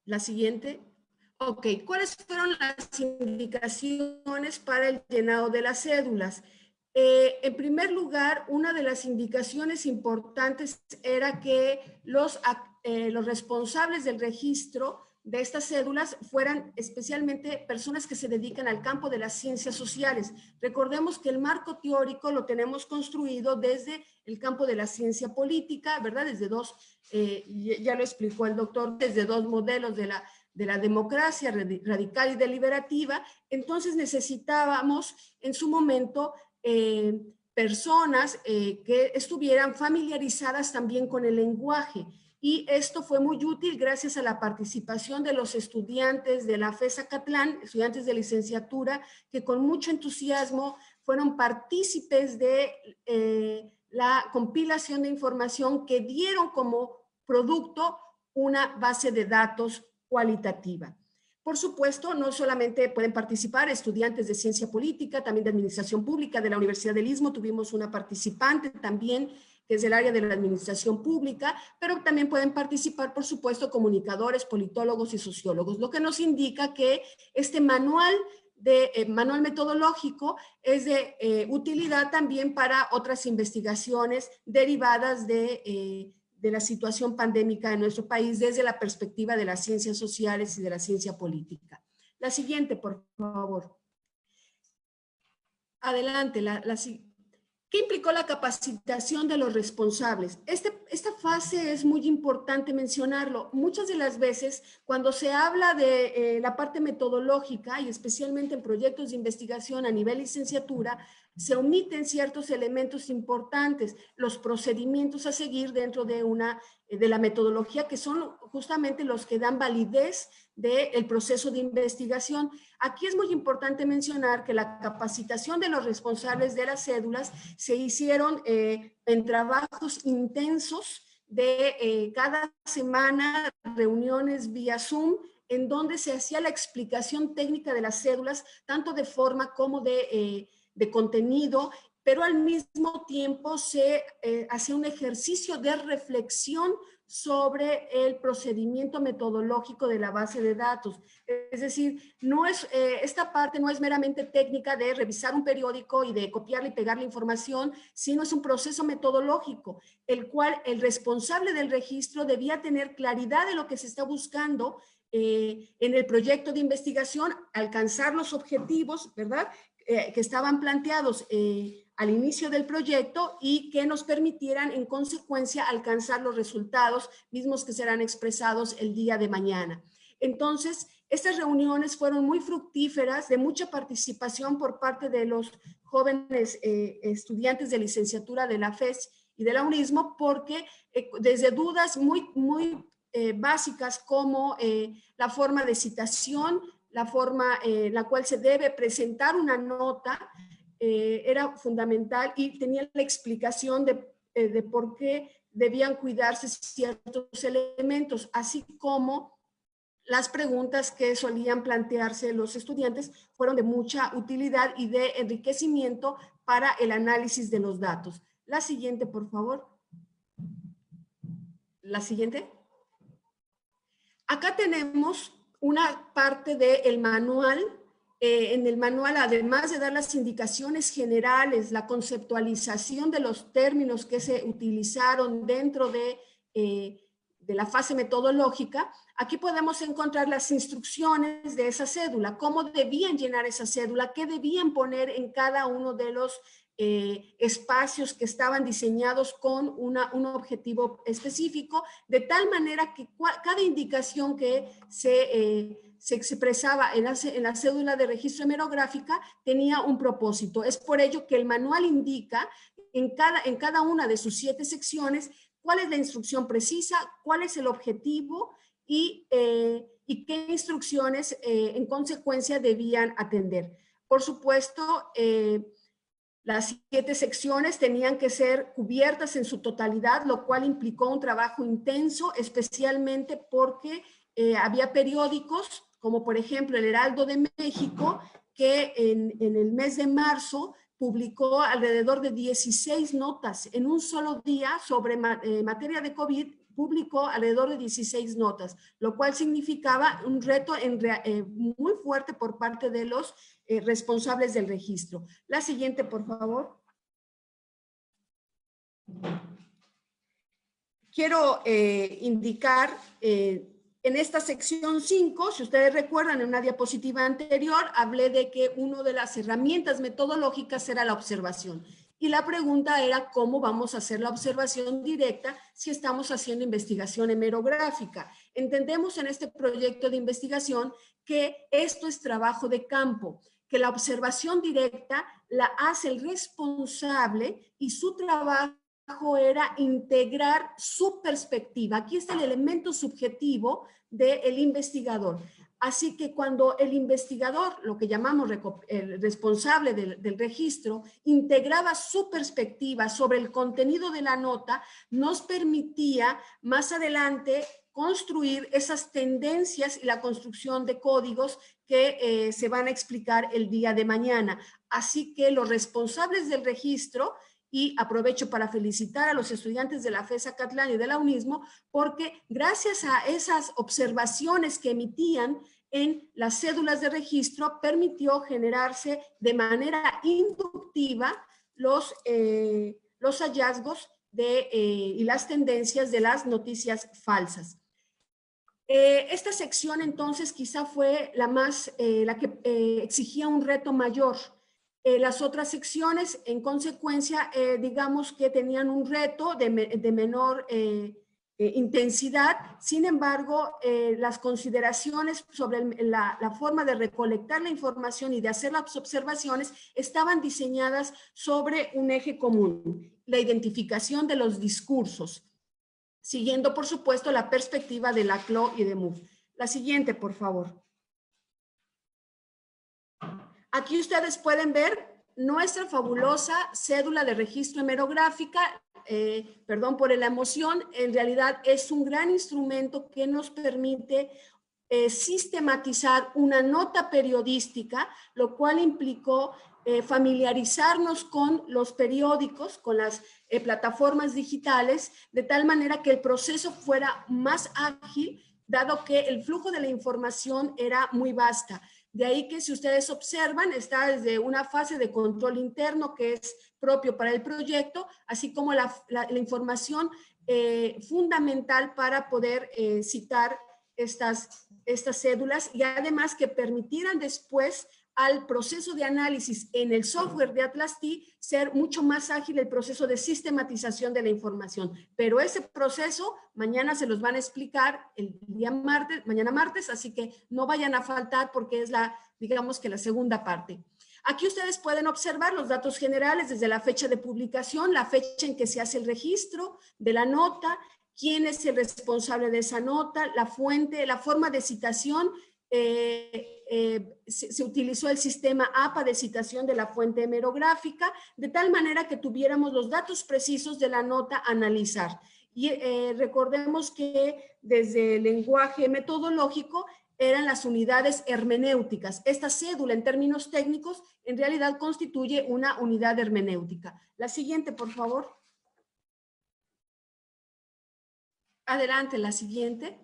La siguiente. Ok, ¿cuáles fueron las indicaciones para el llenado de las cédulas? En primer lugar, una de las indicaciones importantes era que los responsables del registro de estas cédulas fueran especialmente personas que se dedican al campo de las ciencias sociales. Recordemos que el marco teórico lo tenemos construido desde el campo de la ciencia política, ¿verdad? Desde dos, ya lo explicó el doctor, desde dos modelos de la democracia radical y deliberativa. Entonces necesitábamos en su momento personas que estuvieran familiarizadas también con el lenguaje. Y esto fue muy útil gracias a la participación de los estudiantes de la FES Acatlán, estudiantes de licenciatura, que con mucho entusiasmo fueron partícipes de la compilación de información que dieron como producto una base de datos cualitativa. Por supuesto, no solamente pueden participar estudiantes de ciencia política, también de administración pública de la Universidad del Istmo, tuvimos una participante también que es del área de la administración pública, pero también pueden participar, por supuesto, comunicadores, politólogos y sociólogos, lo que nos indica que este manual metodológico es de utilidad también para otras investigaciones derivadas de la situación pandémica en nuestro país desde la perspectiva de las ciencias sociales y de la ciencia política. La siguiente, por favor. Adelante, ¿Qué implicó la capacitación de los responsables? Esta fase es muy importante mencionarlo. Muchas de las veces, cuando se habla de la parte metodológica, y especialmente en proyectos de investigación a nivel licenciatura, se omiten ciertos elementos importantes, los procedimientos a seguir dentro de la metodología, que son justamente los que dan validez del proceso de investigación. Aquí es muy importante mencionar que la capacitación de los responsables de las cédulas se hicieron en trabajos intensos de cada semana, reuniones vía Zoom, en donde se hacía la explicación técnica de las cédulas, tanto de forma como de contenido, pero al mismo tiempo se hacía un ejercicio de reflexión sobre el procedimiento metodológico de la base de datos. Es decir, esta parte no es meramente técnica de revisar un periódico y de copiarle y pegar la información, sino es un proceso metodológico, el cual el responsable del registro debía tener claridad de lo que se está buscando en el proyecto de investigación, alcanzar los objetivos, ¿verdad?, que estaban planteados al inicio del proyecto y que nos permitieran en consecuencia alcanzar los resultados mismos que serán expresados el día de mañana. Entonces, estas reuniones fueron muy fructíferas, de mucha participación por parte de los jóvenes estudiantes de licenciatura de la FES y de la UNISMO, porque desde dudas muy básicas como la forma de citación, la forma en la cual se debe presentar una nota, era fundamental, y tenía la explicación de por qué debían cuidarse ciertos elementos, así como las preguntas que solían plantearse los estudiantes fueron de mucha utilidad y de enriquecimiento para el análisis de los datos. La siguiente, por favor. La siguiente. Acá tenemos una parte del manual. En el manual, además de dar las indicaciones generales, la conceptualización de los términos que se utilizaron dentro de la fase metodológica, aquí podemos encontrar las instrucciones de esa cédula, cómo debían llenar esa cédula, qué debían poner en cada uno de los espacios que estaban diseñados con un objetivo específico, de tal manera que cada indicación que se expresaba en la cédula de registro hemerográfica tenía un propósito. Es por ello que el manual indica en cada una de sus 7 secciones cuál es la instrucción precisa, cuál es el objetivo y qué instrucciones en consecuencia debían atender. Por supuesto, las 7 secciones tenían que ser cubiertas en su totalidad, lo cual implicó un trabajo intenso, especialmente porque había periódicos, como por ejemplo el Heraldo de México, que en el mes de marzo publicó alrededor de 16 notas. En un solo día sobre materia de COVID, publicó alrededor de 16 notas, lo cual significaba un reto muy fuerte por parte de los responsables del registro. La siguiente, por favor. Quiero indicar En esta sección 5, si ustedes recuerdan, en una diapositiva anterior, hablé de que una de las herramientas metodológicas era la observación. Y la pregunta era cómo vamos a hacer la observación directa si estamos haciendo investigación hemerográfica. Entendemos en este proyecto de investigación que esto es trabajo de campo, que la observación directa la hace el responsable y su trabajo era integrar su perspectiva. Aquí está el elemento subjetivo del investigador. Así que cuando el investigador, lo que llamamos el responsable del registro, integraba su perspectiva sobre el contenido de la nota, nos permitía más adelante construir esas tendencias y la construcción de códigos que se van a explicar el día de mañana. Así que los responsables del registro, y aprovecho para felicitar a los estudiantes de la FES Acatlán y de la UNISMO, porque gracias a esas observaciones que emitían en las cédulas de registro, permitió generarse de manera inductiva los hallazgos y las tendencias de las noticias falsas. Esta sección entonces quizá fue la que exigía un reto mayor. Las otras secciones, en consecuencia, digamos que tenían un reto de menor intensidad. Sin embargo, las consideraciones sobre la forma de recolectar la información y de hacer las observaciones estaban diseñadas sobre un eje común, la identificación de los discursos, siguiendo, por supuesto, la perspectiva de Laclau y de Mouffe. La siguiente, por favor. Aquí ustedes pueden ver nuestra fabulosa cédula de registro hemerográfica. Perdón por la emoción, en realidad es un gran instrumento que nos permite sistematizar una nota periodística, lo cual implicó familiarizarnos con los periódicos, con las plataformas digitales, de tal manera que el proceso fuera más ágil, dado que el flujo de la información era muy vasta. De ahí que, si ustedes observan, está desde una fase de control interno que es propio para el proyecto, así como la información fundamental para poder citar estas cédulas, y además que permitieran después al proceso de análisis en el software de Atlas-T ser mucho más ágil el proceso de sistematización de la información. Pero ese proceso mañana se los van a explicar el día martes, mañana martes, así que no vayan a faltar porque es digamos que la segunda parte. Aquí ustedes pueden observar los datos generales desde la fecha de publicación, la fecha en que se hace el registro de la nota, quién es el responsable de esa nota, la fuente, la forma de citación. Se utilizó el sistema APA de citación de la fuente hemerográfica, de tal manera que tuviéramos los datos precisos de la nota a analizar. Y recordemos que desde el lenguaje metodológico eran las unidades hermenéuticas. Esta cédula, en términos técnicos, en realidad constituye una unidad hermenéutica. La siguiente, por favor. Adelante, la siguiente.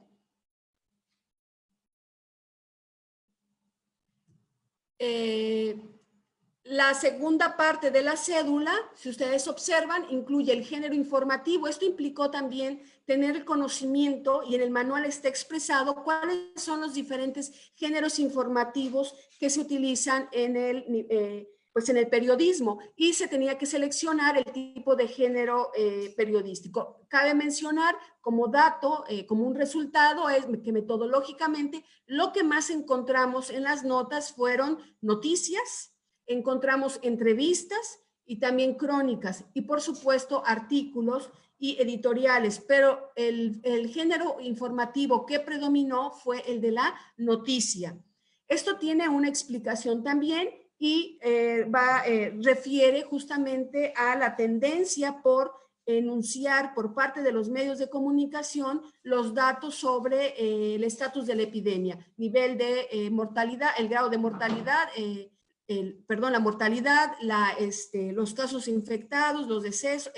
La segunda parte de la cédula, si ustedes observan, incluye el género informativo. Esto implicó también tener el conocimiento, y en el manual está expresado cuáles son los diferentes géneros informativos que se utilizan en el periodismo, y se tenía que seleccionar el tipo de género periodístico. Cabe mencionar como dato, como un resultado, es que metodológicamente lo que más encontramos en las notas fueron noticias, encontramos entrevistas y también crónicas, y por supuesto artículos y editoriales, pero el género informativo que predominó fue el de la noticia. Esto tiene una explicación también, y refiere justamente a la tendencia por enunciar por parte de los medios de comunicación los datos sobre el estatus de la epidemia, nivel de mortalidad, el grado de mortalidad, la mortalidad, los casos infectados, los decesos,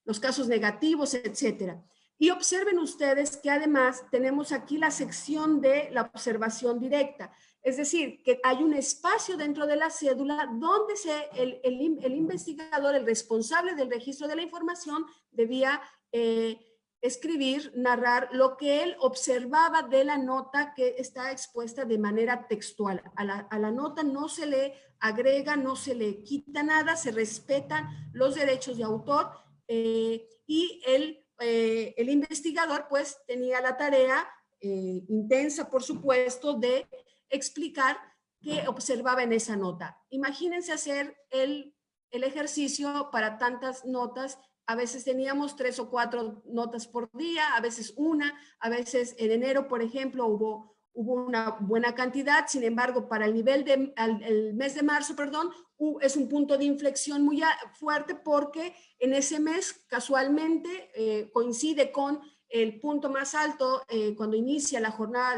los casos negativos, etcétera. Y observen ustedes que además tenemos aquí la sección de la observación directa. Es decir, que hay un espacio dentro de la cédula donde el investigador, el responsable del registro de la información, debía escribir, narrar lo que él observaba de la nota que está expuesta de manera textual. A la nota no se le agrega, no se le quita nada, se respetan los derechos de autor y el investigador pues tenía la tarea intensa, por supuesto, de explicar qué observaba en esa nota. Imagínense hacer el ejercicio para tantas notas. A veces teníamos 3 o 4 notas por día, a veces una, a veces en enero, por ejemplo, hubo una buena cantidad. Sin embargo, para el nivel el mes de marzo, perdón, es un punto de inflexión muy fuerte porque en ese mes casualmente coincide con el punto más alto cuando inicia la jornada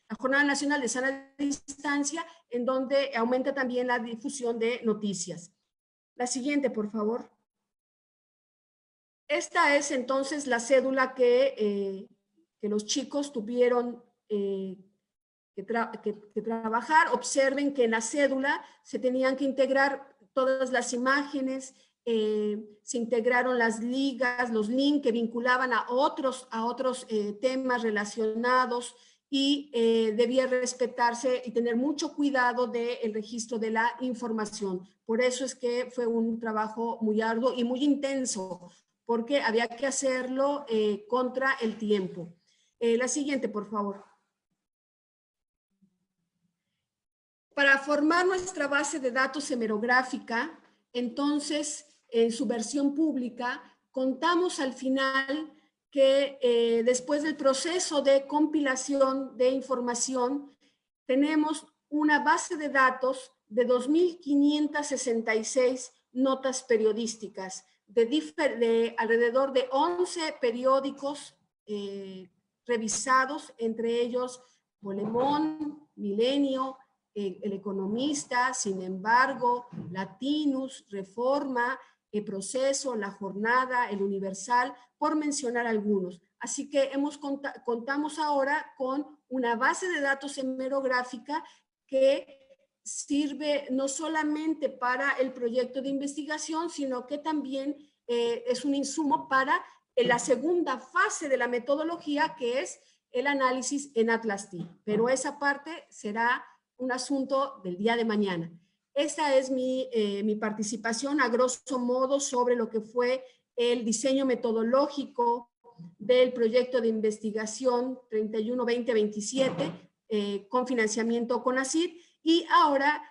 la Jornada Nacional de Sana Distancia, en donde aumenta también la difusión de noticias. La siguiente, por favor. Esta es entonces la cédula que los chicos tuvieron que trabajar. Observen que en la cédula se tenían que integrar todas las imágenes, se integraron las ligas, los links que vinculaban a otros temas relacionados y debía respetarse y tener mucho cuidado del registro de la información. Por eso es que fue un trabajo muy arduo y muy intenso, porque había que hacerlo contra el tiempo. La siguiente, por favor. Para formar nuestra base de datos hemerográfica, entonces, en su versión pública, contamos al final que después del proceso de compilación de información, tenemos una base de datos de 2.566 notas periodísticas, de alrededor de 11 periódicos revisados, entre ellos Bolemón, Milenio, El Economista, Sin Embargo, Latinus, Reforma, El Proceso, La Jornada, El Universal, por mencionar algunos. Así que contamos ahora con una base de datos hemerográfica que sirve no solamente para el proyecto de investigación, sino que también es un insumo para la segunda fase de la metodología, que es el análisis en Atlas-T. Pero esa parte será un asunto del día de mañana. Esta es mi participación a grosso modo sobre lo que fue el diseño metodológico del proyecto de investigación 31-20-27 con financiamiento CONACYT. Y ahora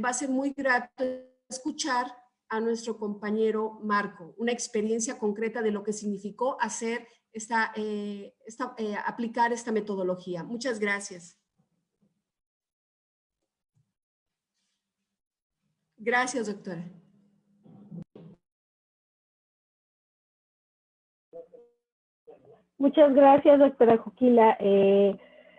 va a ser muy grato escuchar a nuestro compañero Marco, una experiencia concreta de lo que significó hacer aplicar esta metodología. Muchas gracias. Gracias, doctora. Muchas gracias, doctora Juquila.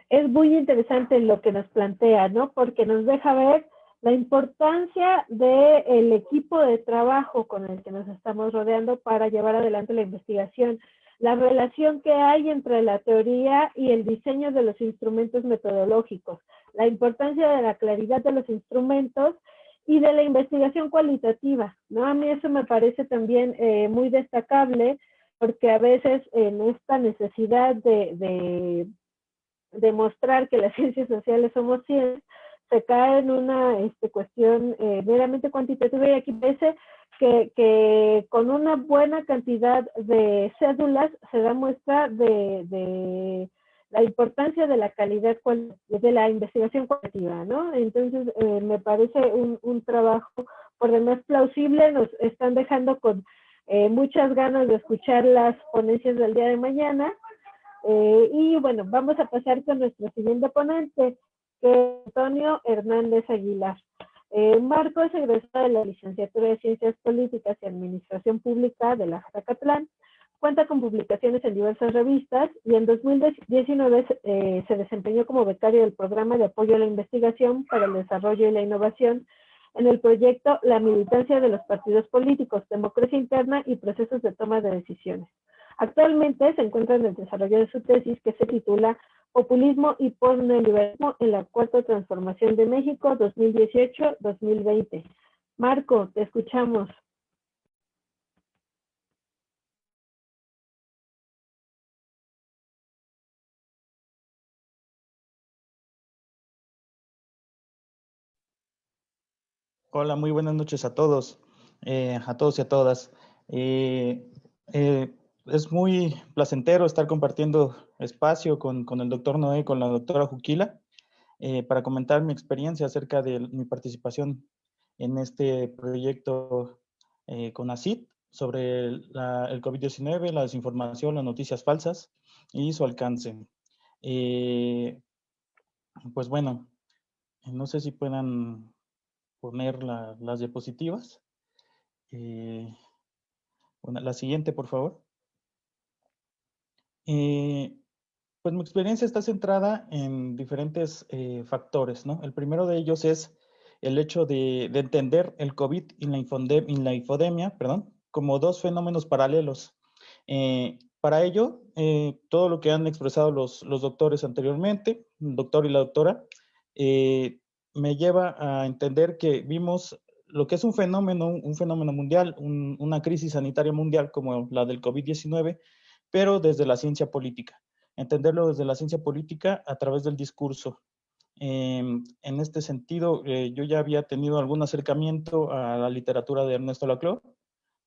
Es muy interesante lo que nos plantea, ¿no? Porque nos deja ver la importancia del equipo de trabajo con el que nos estamos rodeando para llevar adelante la investigación, la relación que hay entre la teoría y el diseño de los instrumentos metodológicos, la importancia de la claridad de los instrumentos y de la investigación cualitativa, ¿no? A mí eso me parece también muy destacable, porque a veces en esta necesidad de demostrar que las ciencias sociales somos ciencias, se cae en una cuestión meramente cuantitativa, y aquí parece que con una buena cantidad de cédulas se da muestra de la importancia de la calidad de la investigación cualitativa, ¿no? Entonces, me parece un trabajo por demás plausible. Nos están dejando con muchas ganas de escuchar las ponencias del día de mañana. Y bueno, vamos a pasar con nuestro siguiente ponente, que es Antonio Hernández Aguilar. Marco es egresado de la licenciatura de Ciencias Políticas y Administración Pública de la Zacatlán. Cuenta con publicaciones en diversas revistas y en 2019 se desempeñó como becario del Programa de Apoyo a la Investigación para el Desarrollo y la Innovación en el proyecto La militancia de los partidos políticos, democracia interna y procesos de toma de decisiones. Actualmente se encuentra en el desarrollo de su tesis, que se titula Populismo y Postneoliberalismo en la Cuarta Transformación de México 2018-2020. Marco, te escuchamos. Hola, muy buenas noches a todos y a todas. Es muy placentero estar compartiendo espacio con el doctor Noé, con la doctora Juquila, para comentar mi experiencia acerca de mi participación en este proyecto con ACID sobre el COVID-19, la desinformación, las noticias falsas y su alcance. Pues bueno, no sé si puedan poner las diapositivas. La siguiente, por favor. Pues mi experiencia está centrada en diferentes factores, ¿no? El primero de ellos es el hecho de entender el COVID y la infodemia, perdón, como dos fenómenos paralelos. Para ello, todo lo que han expresado los doctores anteriormente, el doctor y la doctora, me lleva a entender que vimos lo que es un fenómeno mundial, una crisis sanitaria mundial como la del COVID-19, pero desde la ciencia política. Entenderlo desde la ciencia política a través del discurso. En este sentido, yo ya había tenido algún acercamiento a la literatura de Ernesto Laclau,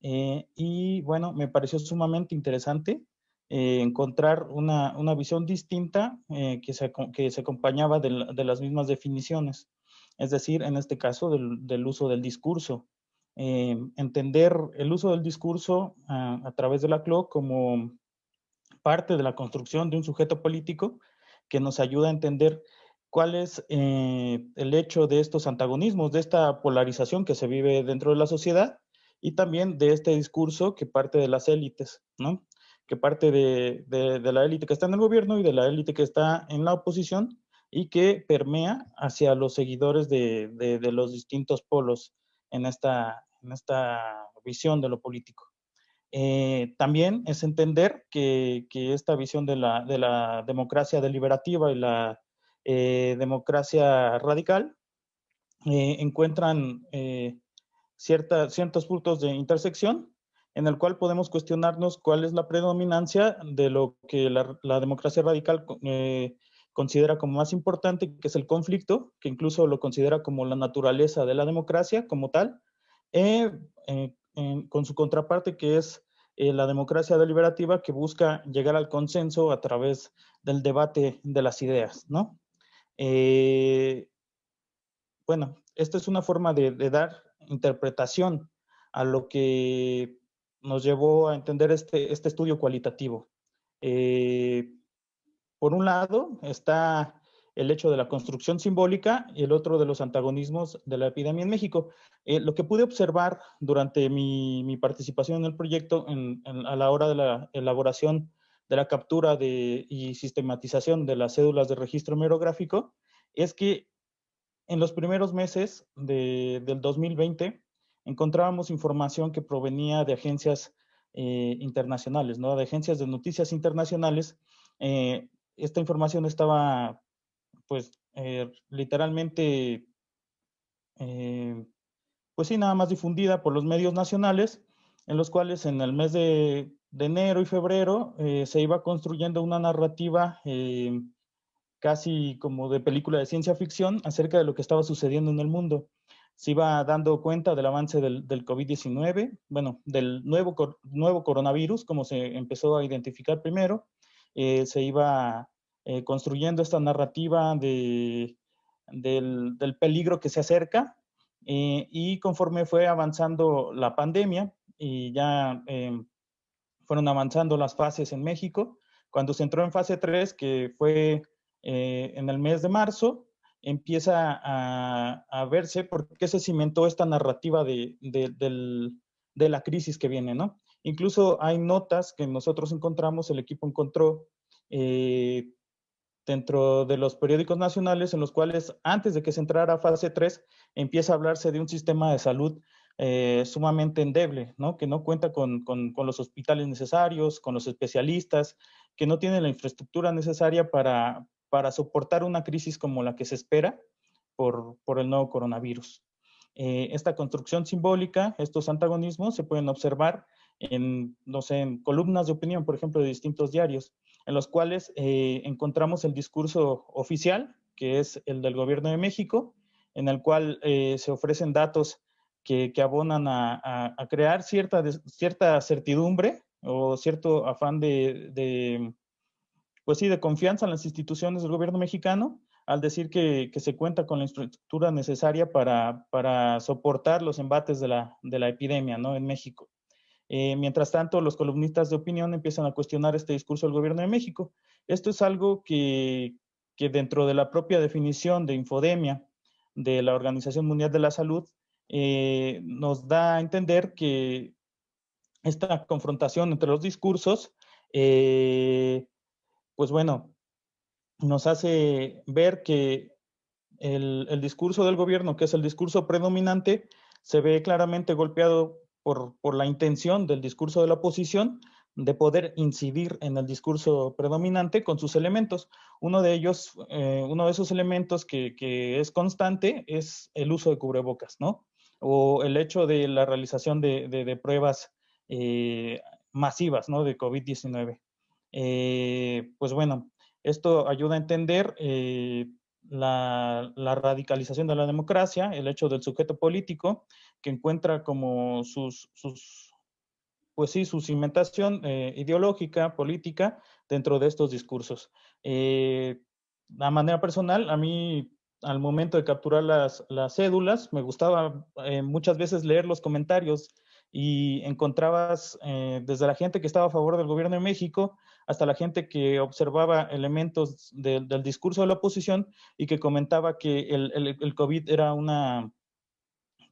y bueno, me pareció sumamente interesante encontrar una visión distinta que se acompañaba de las mismas definiciones. Es decir, en este caso, del uso del discurso. Entender el uso del discurso a través de Laclau como parte de la construcción de un sujeto político que nos ayuda a entender cuál es el hecho de estos antagonismos, de esta polarización que se vive dentro de la sociedad y también de este discurso que parte de las élites, ¿no? Que parte de la élite que está en el gobierno y de la élite que está en la oposición y que permea hacia los seguidores de los distintos polos en esta visión de lo político. También es entender que esta visión de la democracia deliberativa y la democracia radical encuentran ciertos puntos de intersección en el cual podemos cuestionarnos cuál es la predominancia de lo que la democracia radical considera como más importante, que es el conflicto, que incluso lo considera como la naturaleza de la democracia como tal, con su contraparte que es la democracia deliberativa, que busca llegar al consenso a través del debate de las ideas, ¿no? Bueno, esta es una forma de dar interpretación a lo que nos llevó a entender este estudio cualitativo. Por un lado está el hecho de la construcción simbólica y el otro de los antagonismos de la epidemia en México. Lo que pude observar durante mi participación en el proyecto a la hora de la elaboración de la captura y sistematización de las cédulas de registro hemerográfico es que en los primeros meses del 2020 encontrábamos información que provenía de agencias internacionales, ¿no? De agencias de noticias internacionales. Esta información estaba, pues, literalmente, pues sí, nada más difundida por los medios nacionales, en los cuales en el mes de enero y febrero se iba construyendo una narrativa casi como de película de ciencia ficción acerca de lo que estaba sucediendo en el mundo. Se iba dando cuenta del avance del COVID-19, bueno, del nuevo coronavirus, como se empezó a identificar primero. Se iba construyendo esta narrativa del peligro que se acerca, y conforme fue avanzando la pandemia y ya fueron avanzando las fases en México, cuando se entró en fase 3, que fue en el mes de marzo, empieza a verse por qué se cimentó esta narrativa de la crisis que viene, ¿no? Incluso hay notas que nosotros encontramos, el equipo encontró dentro de los periódicos nacionales, en los cuales antes de que se entrara a fase 3, empieza a hablarse de un sistema de salud sumamente endeble, ¿no? Que no cuenta con los hospitales necesarios, con los especialistas, que no tiene la infraestructura necesaria para soportar una crisis como la que se espera por el nuevo coronavirus. Esta construcción simbólica, estos antagonismos se pueden observar en, no sé, en columnas de opinión, por ejemplo, de distintos diarios, en los cuales encontramos el discurso oficial, que es el del gobierno de México, en el cual se ofrecen datos que abonan a crear cierta certidumbre o cierto afán pues sí, de confianza en las instituciones del gobierno mexicano, al decir que se cuenta con la infraestructura necesaria para soportar los embates de la epidemia, ¿no?, en México. Mientras tanto, los columnistas de opinión empiezan a cuestionar este discurso del gobierno de México. Esto es algo que dentro de la propia definición de infodemia de la Organización Mundial de la Salud, nos da a entender que esta confrontación entre los discursos, pues bueno, nos hace ver que el discurso del gobierno, que es el discurso predominante, se ve claramente golpeado por la intención del discurso de la oposición de poder incidir en el discurso predominante con sus elementos. Uno de ellos, uno de esos elementos que es constante es el uso de cubrebocas, ¿no? O el hecho de la realización de pruebas masivas, ¿no?, de COVID-19. Pues bueno, esto ayuda a entender la radicalización de la democracia, el hecho del sujeto político que encuentra como pues sí, su cimentación ideológica, política, dentro de estos discursos. De manera personal, a mí, al momento de capturar las cédulas, me gustaba muchas veces leer los comentarios y encontrabas desde la gente que estaba a favor del gobierno de México hasta la gente que observaba elementos del discurso de la oposición y que comentaba que el COVID era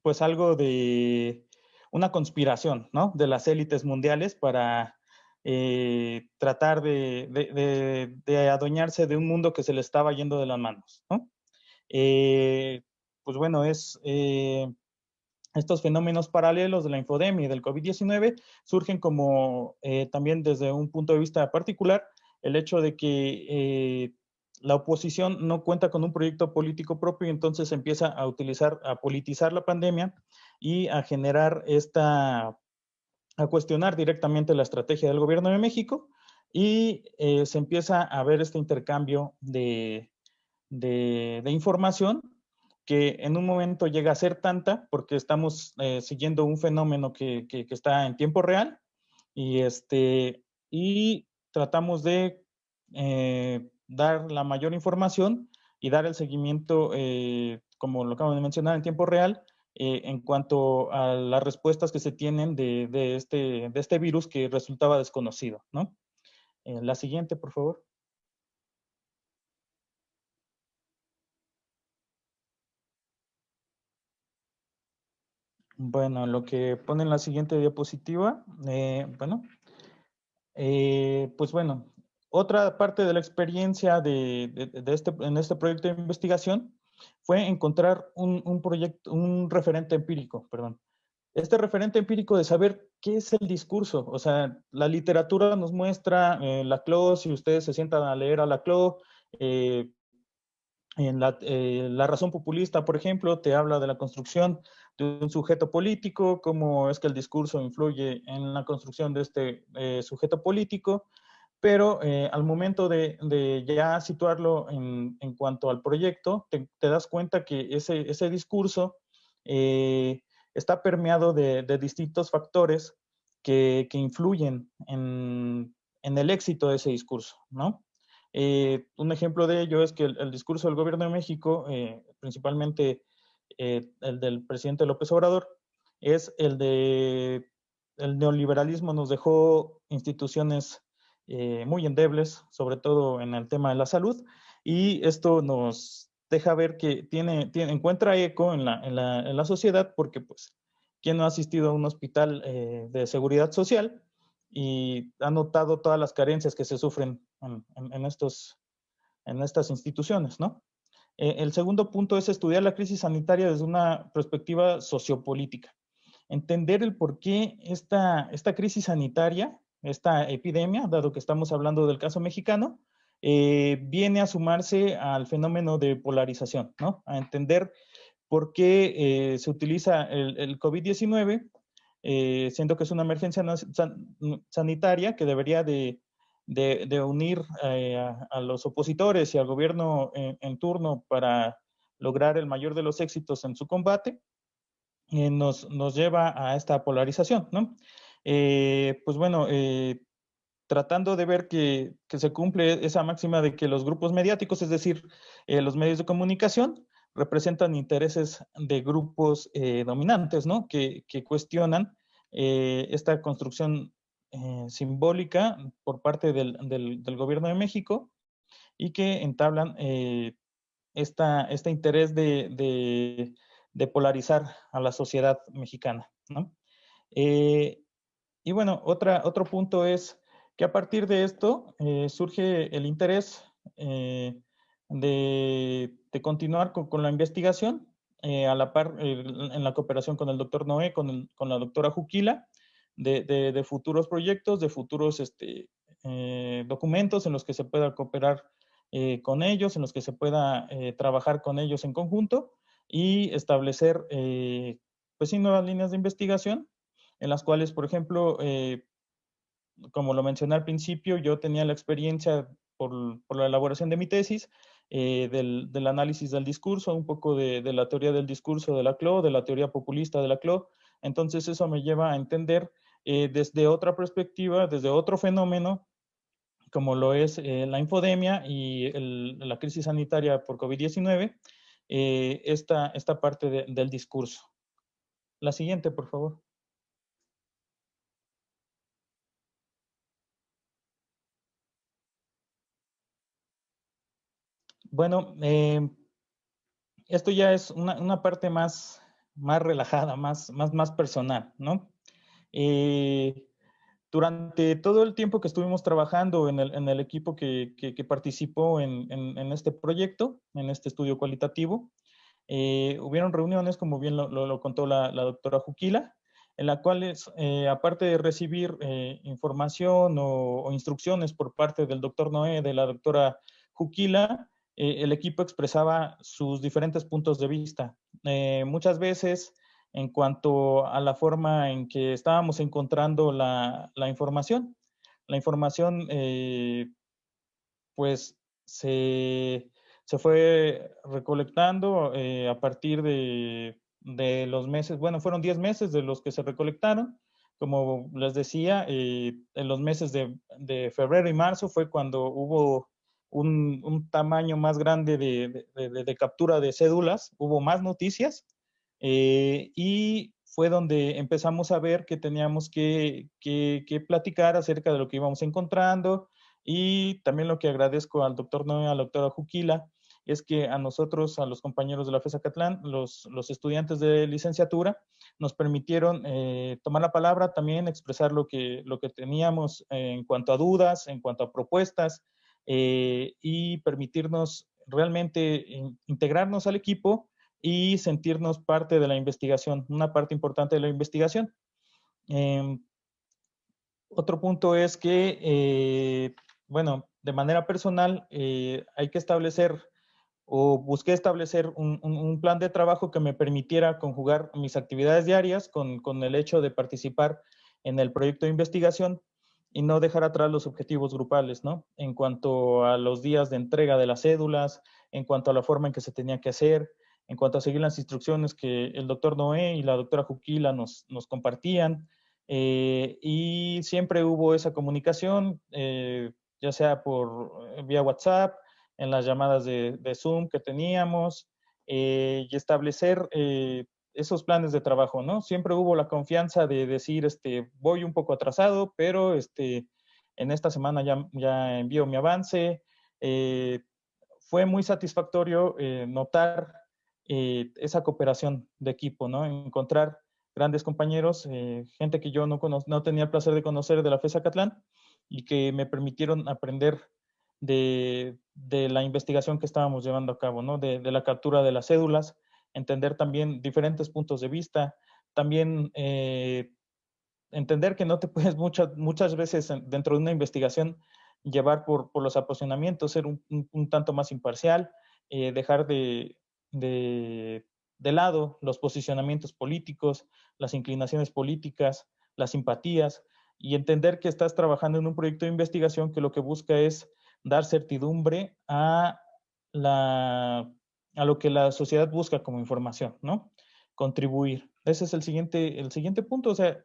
pues algo de una conspiración, ¿no?, de las élites mundiales para tratar de adueñarse de un mundo que se le estaba yendo de las manos, ¿no? Pues bueno, estos fenómenos paralelos de la infodemia y del COVID-19 surgen como también desde un punto de vista particular, el hecho de que la oposición no cuenta con un proyecto político propio y entonces empieza a politizar la pandemia y a generar a cuestionar directamente la estrategia del gobierno de México y se empieza a ver este intercambio de información que en un momento llega a ser tanta porque estamos siguiendo un fenómeno que está en tiempo real y tratamos de dar la mayor información y dar el seguimiento, como lo acabo de mencionar, en tiempo real, en cuanto a las respuestas que se tienen de este virus que resultaba desconocido, ¿no? La siguiente, por favor. Bueno, lo que pone en la siguiente diapositiva, pues bueno, otra parte de la experiencia en este proyecto de investigación fue encontrar un referente empírico, perdón. Este referente empírico de saber qué es el discurso. O sea, la literatura nos muestra Laclau, si ustedes se sientan a leer a Laclau, en la razón populista, por ejemplo, te habla de la construcción de un sujeto político, cómo es que el discurso influye en la construcción de este sujeto político, pero al momento de ya situarlo en cuanto al proyecto, te das cuenta que ese discurso está permeado de distintos factores que influyen en el éxito de ese discurso, ¿no? Un ejemplo de ello es que el discurso del gobierno de México, principalmente el del presidente López Obrador, es el neoliberalismo nos dejó instituciones muy endebles, sobre todo en el tema de la salud, y esto nos deja ver que encuentra eco en la sociedad, porque pues, ¿quién no ha asistido a un hospital de seguridad social y ha notado todas las carencias que se sufren en estas instituciones, ¿no? El segundo punto es estudiar la crisis sanitaria desde una perspectiva sociopolítica. Entender el por qué esta crisis sanitaria, esta epidemia, dado que estamos hablando del caso mexicano, viene a sumarse al fenómeno de polarización, ¿no? A entender por qué se utiliza el COVID-19, siendo que es una emergencia sanitaria que debería de unir a los opositores y al gobierno en turno para lograr el mayor de los éxitos en su combate, nos lleva a esta polarización, ¿no? Pues bueno, tratando de ver que se cumple esa máxima de que los grupos mediáticos, es decir, los medios de comunicación, representan intereses de grupos dominantes, ¿no? Que cuestionan esta construcción simbólica por parte del gobierno de México y que entablan este interés de polarizar a la sociedad mexicana, ¿no? Y bueno, otro punto es que a partir de esto surge el interés de continuar con la investigación, a la par en la cooperación con el doctor Noé, con la doctora Juquila, de futuros proyectos, de futuros documentos en los que se pueda cooperar con ellos, en los que se pueda trabajar con ellos en conjunto y establecer pues sí, nuevas líneas de investigación en las cuales, por ejemplo, como lo mencioné al principio, yo tenía la experiencia por la elaboración de mi tesis, del análisis del discurso, un poco de la teoría del discurso de Laclau, de la teoría populista de Laclau. Entonces eso me lleva a entender desde otra perspectiva, desde otro fenómeno, como lo es la infodemia y la crisis sanitaria por COVID-19, esta parte del discurso. La siguiente, por favor. Bueno, esto ya es una parte más relajada, más personal, ¿no? Durante todo el tiempo que estuvimos trabajando en el equipo que participó en este proyecto, en este estudio cualitativo, hubieron reuniones, como bien lo contó la doctora Juquila, en las cuales, aparte de recibir información o instrucciones por parte del doctor Noé, de la doctora Juquila, el equipo expresaba sus diferentes puntos de vista. Muchas veces, en cuanto a la forma en que estábamos encontrando la información. La información, pues, se fue recolectando a partir de los meses, bueno, fueron 10 meses de los que se recolectaron. Como les decía, en los meses de febrero y marzo fue cuando hubo un tamaño más grande de captura de cédulas, hubo más noticias, y fue donde empezamos a ver que teníamos que platicar acerca de lo que íbamos encontrando. Y también lo que agradezco al doctor Noé, a la doctora Juquila, es que a nosotros, a los compañeros de la FES Acatlán, los estudiantes de licenciatura, nos permitieron tomar la palabra, también expresar lo que teníamos en cuanto a dudas, en cuanto a propuestas, y permitirnos realmente integrarnos al equipo y sentirnos parte de la investigación, una parte importante de la investigación. Otro punto es que, bueno, de manera personal, hay que establecer o busqué establecer un plan de trabajo que me permitiera conjugar mis actividades diarias con el hecho de participar en el proyecto de investigación y no dejar atrás los objetivos grupales, ¿no? En cuanto a los días de entrega de las cédulas, en cuanto a la forma en que se tenía que hacer, en cuanto a seguir las instrucciones que el doctor Noé y la doctora Juquila nos compartían. Y siempre hubo esa comunicación, ya sea vía WhatsApp, en las llamadas de Zoom que teníamos, y establecer esos planes de trabajo, ¿no? Siempre hubo la confianza de decir, voy un poco atrasado, pero en esta semana ya envío mi avance. Fue muy satisfactorio notar esa cooperación de equipo, ¿no? Encontrar grandes compañeros, gente que yo no tenía el placer de conocer de la FES Acatlán y que me permitieron aprender de la investigación que estábamos llevando a cabo, ¿no? De la captura de las cédulas, entender también diferentes puntos de vista, también entender que no te puedes muchas veces dentro de una investigación llevar por los apasionamientos, ser un tanto más imparcial, dejar de lado los posicionamientos políticos, las inclinaciones políticas, las simpatías, y entender que estás trabajando en un proyecto de investigación que lo que busca es dar certidumbre a a lo que la sociedad busca como información, ¿no? Contribuir. Ese es el siguiente punto, o sea,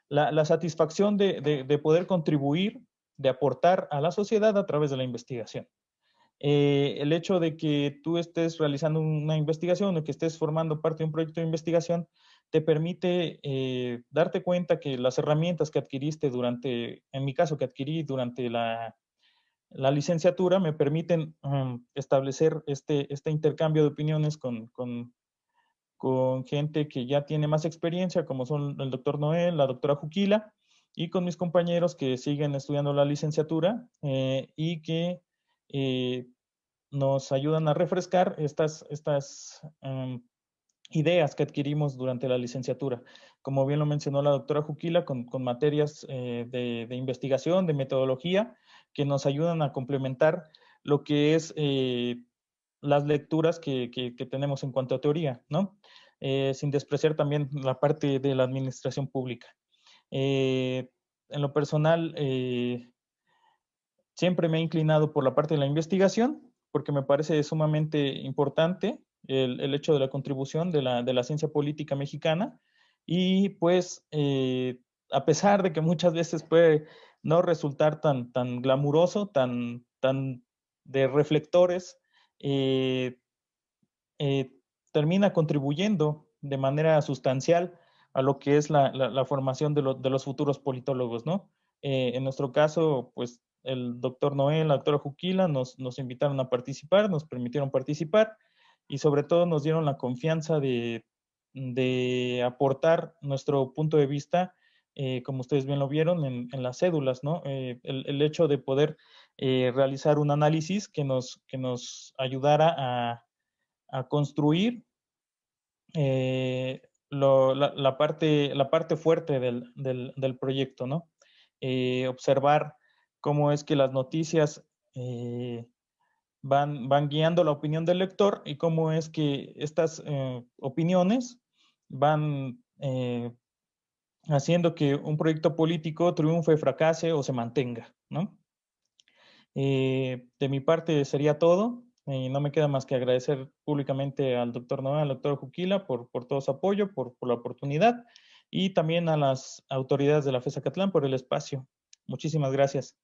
la satisfacción de poder contribuir, de aportar a la sociedad a través de la investigación. El hecho de que tú estés realizando una investigación o que estés formando parte de un proyecto de investigación te permite darte cuenta que las herramientas que adquiriste en mi caso, que adquirí durante la licenciatura, me permiten establecer este intercambio de opiniones con gente que ya tiene más experiencia, como son el doctor Noel, la doctora Juquila, y con mis compañeros que siguen estudiando la licenciatura y que nos ayudan a refrescar estas ideas que adquirimos durante la licenciatura. Como bien lo mencionó la doctora Juquila, con materias de investigación, de metodología, que nos ayudan a complementar lo que es las lecturas que tenemos en cuanto a teoría, ¿no? Sin despreciar también la parte de la administración pública. En lo personal, siempre me he inclinado por la parte de la investigación, porque me parece sumamente importante el hecho de la contribución de la ciencia política mexicana. Y pues, a pesar de que muchas veces puede no resultar tan glamuroso, tan de reflectores, termina contribuyendo de manera sustancial a lo que es la formación de los futuros politólogos, ¿no? En nuestro caso, pues el doctor Noel, la doctora Juquila nos invitaron a participar, nos permitieron participar y sobre todo nos dieron la confianza de aportar nuestro punto de vista, como ustedes bien lo vieron en las cédulas, ¿no? El hecho de poder realizar un análisis que nos ayudara a construir la parte fuerte del proyecto, ¿no? Observar cómo es que las noticias van guiando la opinión del lector y cómo es que estas opiniones van haciendo que un proyecto político triunfe, fracase o se mantenga, ¿no? De mi parte sería todo. No me queda más que agradecer públicamente al doctor Noel, al doctor Juquila por todo su apoyo, por la oportunidad y también a las autoridades de la FES Acatlán por el espacio. Muchísimas gracias.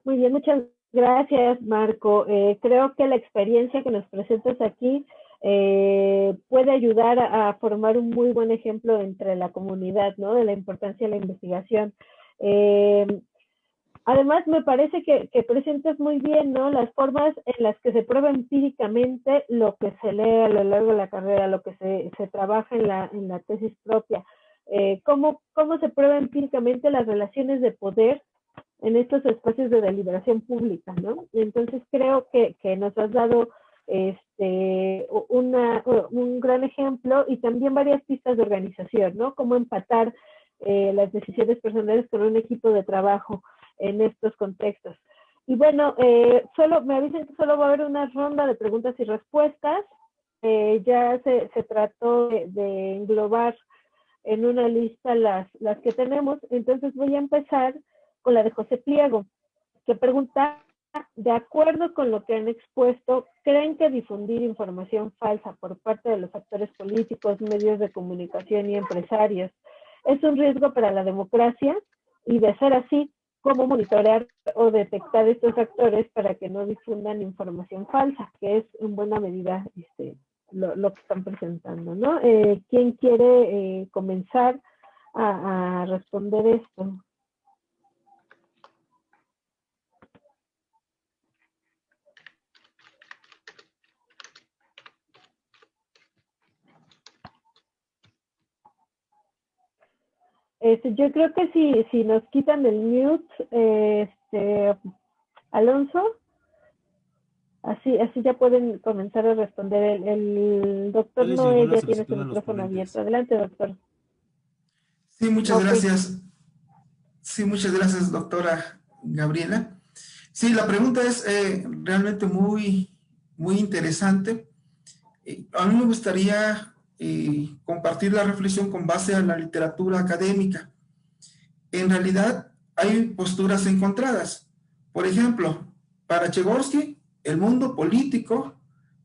Muy bien, muchas gracias, Marco. Creo que la experiencia que nos presentas aquí puede ayudar a formar un muy buen ejemplo entre la comunidad, ¿no? De la importancia de la investigación. Además, me parece que presentas muy bien, ¿no? Las formas en las que se prueba empíricamente lo que se lee a lo largo de la carrera, lo que se trabaja en la tesis propia. ¿Cómo se prueba empíricamente las relaciones de poder en estos espacios de deliberación pública, ¿no? Entonces creo que nos has dado un gran ejemplo y también varias pistas de organización, ¿no? Cómo empatar las decisiones personales con un equipo de trabajo en estos contextos. Y bueno, me avisan que solo va a haber una ronda de preguntas y respuestas. Ya se trató de englobar en una lista las que tenemos, entonces voy a empezar con la de José Pliego, que pregunta, de acuerdo con lo que han expuesto, ¿creen que difundir información falsa por parte de los actores políticos, medios de comunicación y empresarios es un riesgo para la democracia? Y de ser así, ¿cómo monitorear o detectar estos actores para que no difundan información falsa? Que es en buena medida lo que están presentando, ¿no? ¿Quién quiere comenzar a responder esto? Yo creo que si nos quitan el mute, Alonso, así ya pueden comenzar a responder. El doctor Noé ya tiene su micrófono abierto. Adelante, doctor. Sí, muchas gracias. Sí, muchas gracias, doctora Gabriela. Sí, la pregunta es realmente muy interesante. A mí me gustaría compartir la reflexión con base a la literatura académica. en realidad hay posturas encontradas. Por ejemplo, para Tchaikovsky, el mundo político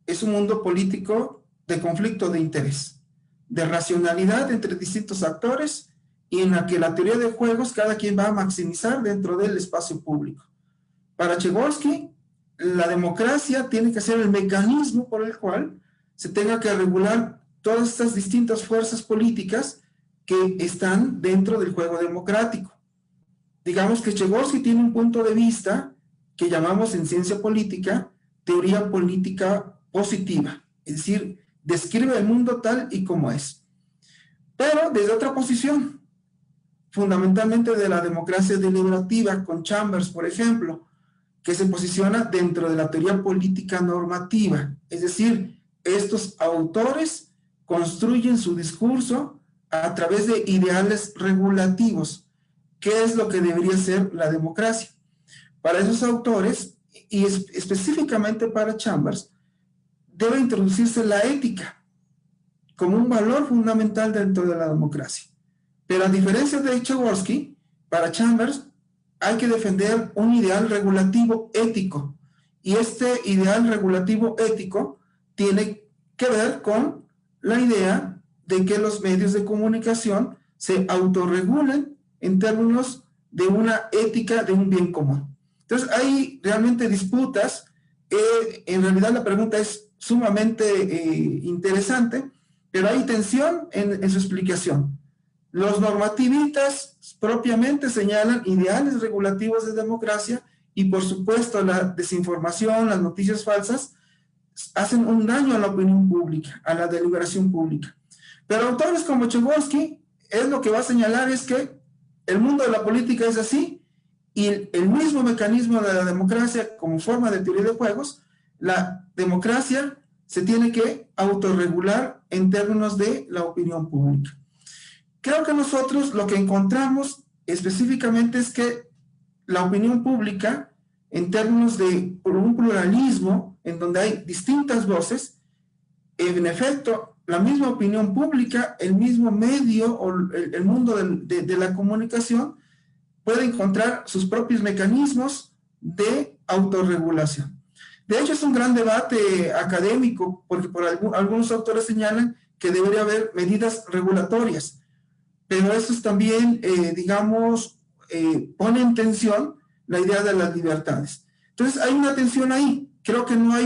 es un mundo político de conflicto de interés, de racionalidad entre distintos actores y en la que la teoría de juegos cada quien va a maximizar dentro del espacio público. Para Tchaikovsky, la democracia tiene que ser el mecanismo por el cual se tenga que regular todas estas distintas fuerzas políticas que están dentro del juego democrático. Digamos que Tchaikovsky tiene un punto de vista que llamamos en ciencia política teoría política positiva, es decir, describe el mundo tal y como es. Pero desde otra posición, fundamentalmente de la democracia deliberativa, con Chambers, por ejemplo, que se posiciona dentro de la teoría política normativa, es decir, estos autores construyen su discurso a través de ideales regulativos. ¿Qué es lo que debería ser la democracia? Para esos autores, y específicamente para Chambers, debe introducirse la ética como un valor fundamental dentro de la democracia. Pero a diferencia de Tchaikovsky, para Chambers hay que defender un ideal regulativo ético. Y este ideal regulativo ético tiene que ver con la idea de que los medios de comunicación se autorregulen en términos de una ética de un bien común. Entonces hay realmente disputas. En realidad la pregunta es sumamente interesante, pero hay tensión en su explicación. Los normativistas propiamente señalan ideales regulativos de democracia y por supuesto la desinformación, las noticias falsas hacen un daño a la opinión pública, a la deliberación pública. Pero autores como Tchaikovsky es lo que va a señalar es que el mundo de la política es así y el mismo mecanismo de la democracia como forma de teoría de juegos, la democracia se tiene que autorregular en términos de la opinión pública. Creo que nosotros lo que encontramos específicamente es que la opinión pública, en términos de un pluralismo, en donde hay distintas voces, en efecto, la misma opinión pública, el mismo medio o el mundo de la comunicación puede encontrar sus propios mecanismos de autorregulación. De hecho, es un gran debate académico, porque por algunos autores señalan que debería haber medidas regulatorias, pero eso es también, digamos, pone en tensión la idea de las libertades. Entonces, hay una tensión ahí. Creo que no hay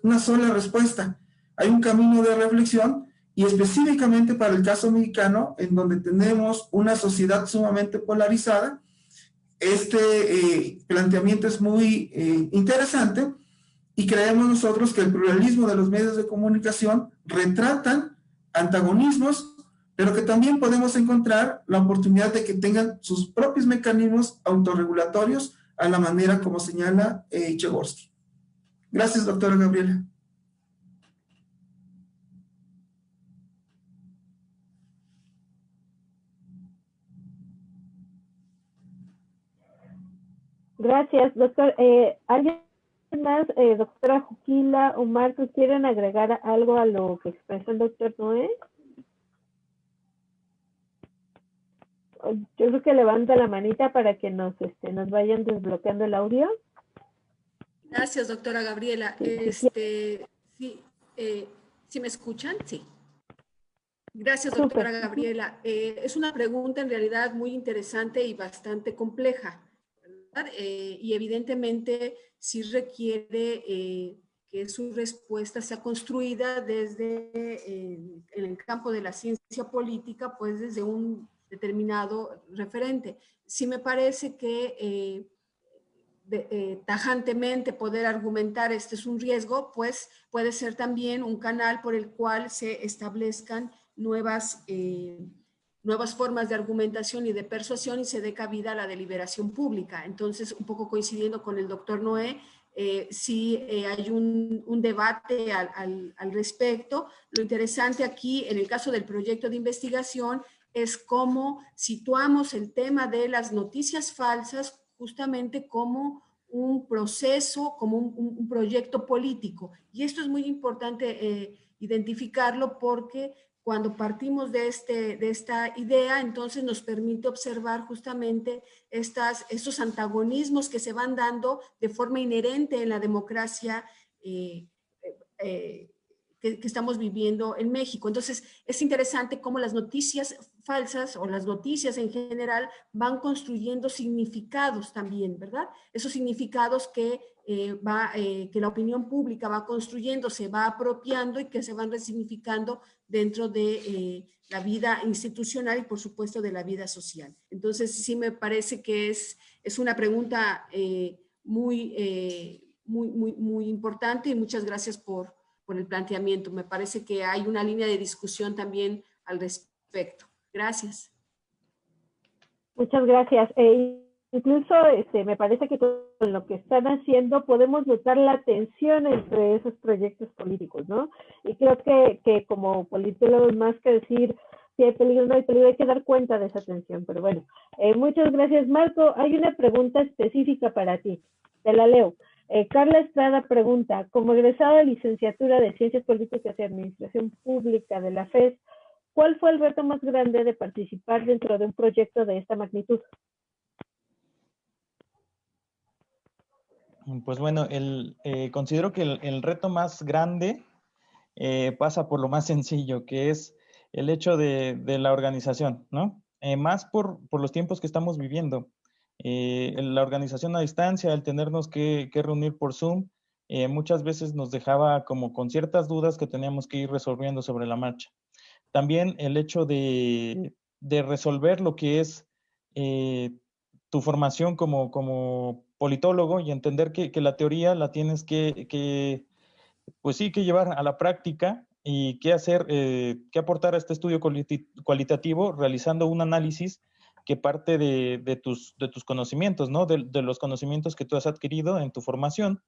una sola respuesta. Hay un camino de reflexión y específicamente para el caso mexicano, en donde tenemos una sociedad sumamente polarizada, este planteamiento es muy interesante y creemos nosotros que el pluralismo de los medios de comunicación retratan antagonismos, pero que también podemos encontrar la oportunidad de que tengan sus propios mecanismos autorregulatorios a la manera como señala Tchaikovsky. Gracias, doctora Gabriela. Gracias, doctor. ¿Alguien más, doctora Juquila o Marco, quieren agregar algo a lo que expresó el doctor Noé? Yo creo que levanta la manita para que nos vayan desbloqueando el audio. Gracias, doctora Gabriela. Sí, ¿sí me escuchan? Sí. Gracias, doctora Gabriela. Es una pregunta en realidad muy interesante y bastante compleja, ¿verdad? Y evidentemente sí requiere que su respuesta sea construida desde en el campo de la ciencia política, pues desde un determinado referente. Sí me parece que tajantemente poder argumentar este es un riesgo, pues puede ser también un canal por el cual se establezcan nuevas formas de argumentación y de persuasión y se dé cabida a la deliberación pública. Entonces, un poco coincidiendo con el doctor Noé, sí hay un debate al respecto. Lo interesante aquí, en el caso del proyecto de investigación, es cómo situamos el tema de las noticias falsas justamente como un proceso, como un proyecto político. Y esto es muy importante identificarlo porque cuando partimos de esta idea, entonces nos permite observar justamente estos antagonismos que se van dando de forma inherente en la democracia que estamos viviendo en México. Entonces, es interesante cómo las noticias falsas o las noticias en general van construyendo significados también, ¿verdad? Esos significados que la opinión pública va construyendo, se va apropiando y que se van resignificando dentro de la vida institucional y, por supuesto, de la vida social. Entonces, sí me parece que es una pregunta muy importante, y muchas gracias por el planteamiento. Me parece que hay una línea de discusión también al respecto. Gracias. Muchas gracias. Incluso me parece que con lo que están haciendo podemos notar la tensión entre esos proyectos políticos, ¿no? Y creo que como politólogos, más que decir si hay peligro, no hay peligro, hay que dar cuenta de esa tensión. Pero bueno, muchas gracias, Marco. Hay una pregunta específica para ti. Te la leo. Carla Estrada pregunta, como egresada de licenciatura de Ciencias Políticas y Administración Pública de la FES, ¿cuál fue el reto más grande de participar dentro de un proyecto de esta magnitud? Pues bueno, considero que el reto más grande pasa por lo más sencillo, que es el hecho de la organización, ¿no? Más por los tiempos que estamos viviendo. La organización a distancia, el tenernos que reunir por Zoom, muchas veces nos dejaba como con ciertas dudas que teníamos que ir resolviendo sobre la marcha. También el hecho de resolver lo que es tu formación como politólogo y entender que la teoría la tienes pues sí, que llevar a la práctica y qué hacer, qué aportar a este estudio cualitativo realizando un análisis que parte de tus conocimientos, ¿no? De los conocimientos que tú has adquirido en tu formación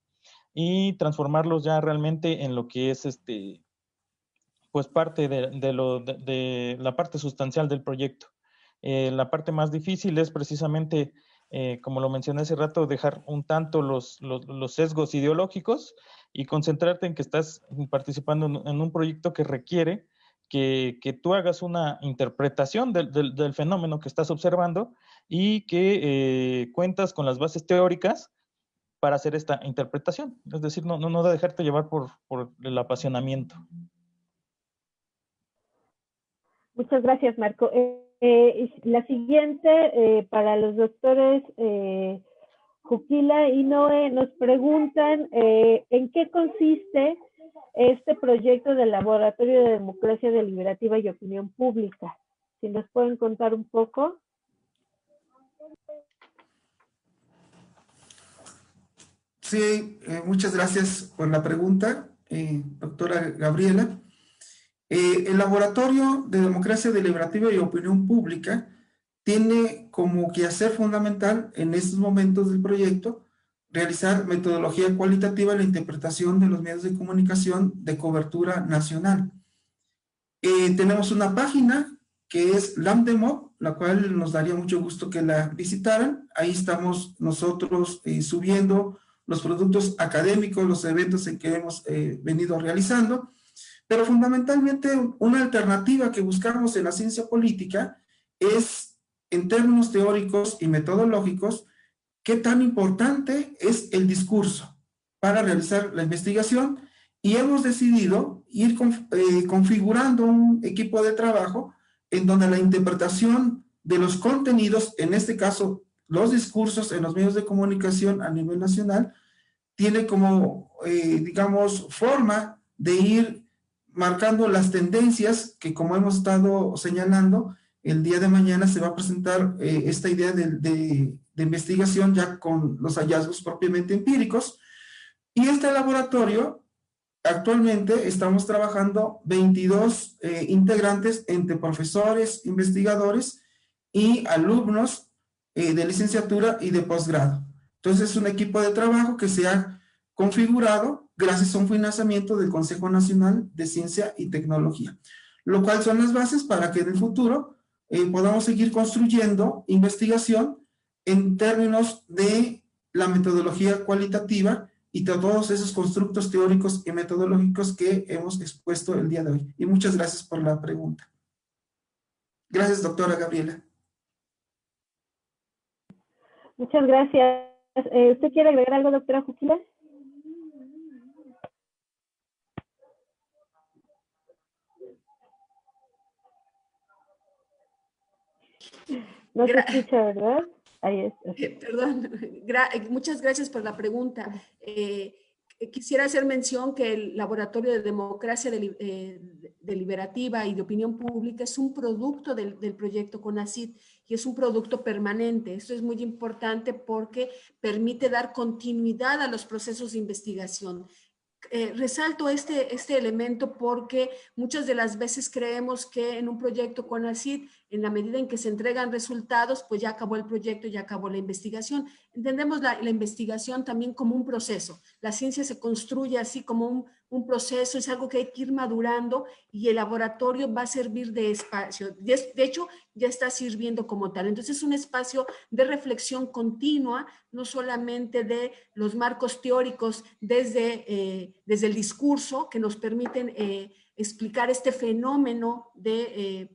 y transformarlos ya realmente en lo que es pues parte de la parte sustancial del proyecto. La parte más difícil es precisamente, como lo mencioné hace rato, dejar un tanto los sesgos ideológicos y concentrarte en que estás participando en un proyecto que requiere que tú hagas una interpretación del fenómeno que estás observando y que cuentas con las bases teóricas para hacer esta interpretación. Es decir, no dejarte llevar por el apasionamiento. Muchas gracias, Marco. La siguiente, para los doctores Juquila y Noé, nos preguntan en qué consiste este proyecto del Laboratorio de Democracia Deliberativa y Opinión Pública. Si nos pueden contar un poco. Sí, muchas gracias por la pregunta, doctora Gabriela. El Laboratorio de Democracia Deliberativa y Opinión Pública tiene como quehacer fundamental en estos momentos del proyecto realizar metodología cualitativa en la interpretación de los medios de comunicación de cobertura nacional. Tenemos una página que es Lambdemop, la cual nos daría mucho gusto que la visitaran. Ahí estamos nosotros subiendo los productos académicos, los eventos en que hemos venido realizando. Pero fundamentalmente una alternativa que buscamos en la ciencia política es, en términos teóricos y metodológicos, qué tan importante es el discurso para realizar la investigación, y hemos decidido ir configurando un equipo de trabajo en donde la interpretación de los contenidos, en este caso los discursos en los medios de comunicación a nivel nacional, tiene como, digamos, forma de ir marcando las tendencias que, como hemos estado señalando, el día de mañana se va a presentar esta idea de investigación ya con los hallazgos propiamente empíricos. Y este laboratorio, actualmente estamos trabajando 22 integrantes entre profesores, investigadores y alumnos de licenciatura y de posgrado. Entonces es un equipo de trabajo que se ha configurado gracias a un financiamiento del Consejo Nacional de Ciencia y Tecnología, lo cual son las bases para que en el futuro podamos seguir construyendo investigación en términos de la metodología cualitativa y todos esos constructos teóricos y metodológicos que hemos expuesto el día de hoy. Y muchas gracias por la pregunta. Gracias, doctora Gabriela. Muchas gracias. ¿Usted quiere agregar algo, doctora Juquila? No se escucha, ¿verdad? Ahí está. Perdón, muchas gracias por la pregunta. Quisiera hacer mención que el Laboratorio de Democracia Deliberativa y de Opinión Pública es un producto del proyecto CONACYT y es un producto permanente. Esto es muy importante porque permite dar continuidad a los procesos de investigación. Resalto este elemento porque muchas de las veces creemos que en un proyecto CONACYT, en la medida en que se entregan resultados, pues ya acabó el proyecto, ya acabó la investigación. Entendemos la investigación también como un proceso. La ciencia se construye así como un proceso, es algo que hay que ir madurando y el laboratorio va a servir de espacio. De hecho, ya está sirviendo como tal. Entonces es un espacio de reflexión continua, no solamente de los marcos teóricos desde el discurso que nos permiten explicar este fenómeno de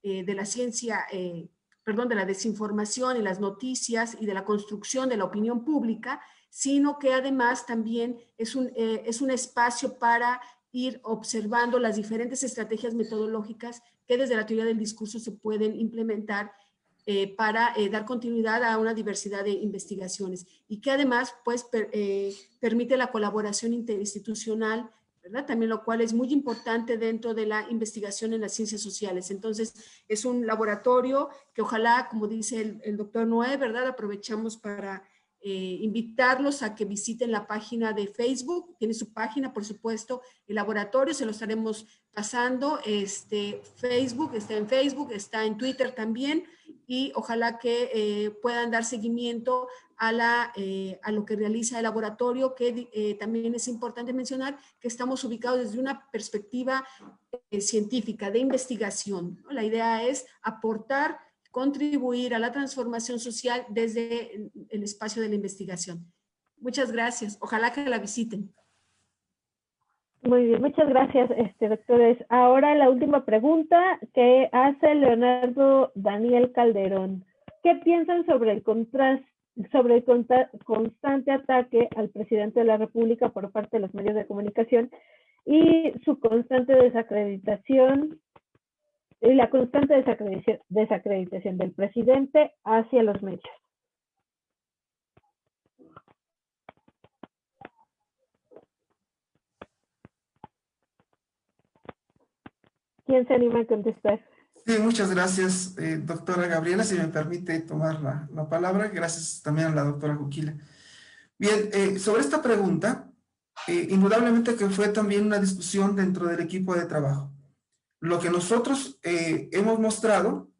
la ciencia, de la desinformación y las noticias y de la construcción de la opinión pública, sino que además también es un espacio para ir observando las diferentes estrategias metodológicas que desde la teoría del discurso se pueden implementar para dar continuidad a una diversidad de investigaciones y que además pues, permite la colaboración interinstitucional, ¿verdad? También lo cual es muy importante dentro de la investigación en las ciencias sociales. Entonces, es un laboratorio que ojalá, como dice el doctor Noé, ¿verdad? Aprovechamos para invitarlos a que visiten la página de Facebook. Tiene su página, por supuesto, el laboratorio, se lo estaremos pasando. Facebook, está en Twitter también, y ojalá que puedan dar seguimiento a lo que realiza el laboratorio, que también es importante mencionar que estamos ubicados desde una perspectiva científica, de investigación, ¿no? La idea es aportar, contribuir a la transformación social desde el espacio de la investigación. Muchas gracias. Ojalá que la visiten. Muy bien, muchas gracias, doctores. Ahora la última pregunta que hace Leonardo Daniel Calderón. ¿Qué piensan sobre el constante ataque al presidente de la República por parte de los medios de comunicación y su constante desacreditación y la constante desacreditación del presidente hacia los medios? ¿Quién se anima a contestar? Sí, muchas gracias, doctora Gabriela, si me permite tomar la palabra. Gracias también a la doctora Juquila. Bien, sobre esta pregunta, indudablemente que fue también una discusión dentro del equipo de trabajo. Lo que nosotros hemos mostrado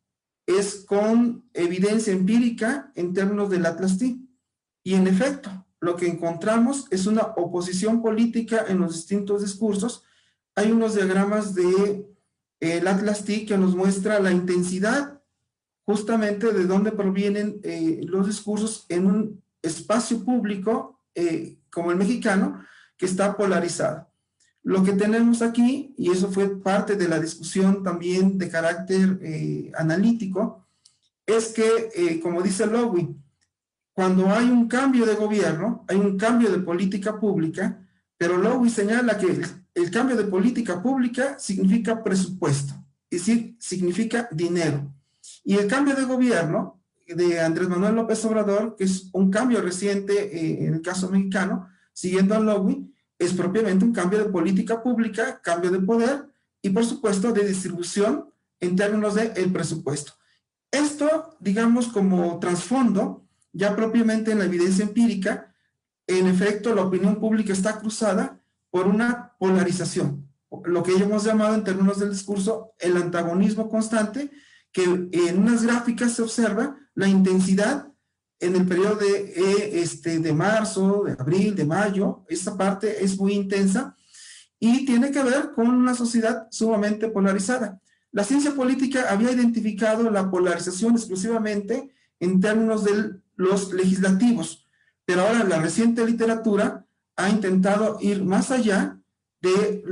es con evidencia empírica en términos del Atlas-T. Y en efecto, lo que encontramos es una oposición política en los distintos discursos. Hay unos diagramas de el Atlas-T que nos muestra la intensidad justamente de dónde provienen los discursos en un espacio público como el mexicano, que está polarizado. Lo que tenemos aquí, y eso fue parte de la discusión también de carácter analítico, es que, como dice Lowy, cuando hay un cambio de gobierno, hay un cambio de política pública, pero Lowy señala que el cambio de política pública significa presupuesto, es decir, significa dinero. Y el cambio de gobierno de Andrés Manuel López Obrador, que es un cambio reciente en el caso mexicano, siguiendo a Lowy, es propiamente un cambio de política pública, cambio de poder y, por supuesto, de distribución en términos del presupuesto. Esto, digamos, como trasfondo, ya propiamente en la evidencia empírica, en efecto, la opinión pública está cruzada por una polarización, lo que hemos llamado en términos del discurso el antagonismo constante, que en unas gráficas se observa la intensidad en el periodo de marzo, de abril, de mayo. Esta parte es muy intensa y tiene que ver con una sociedad sumamente polarizada. La ciencia política había identificado la polarización exclusivamente en términos de los legislativos, pero ahora la reciente literatura ha intentado ir más allá de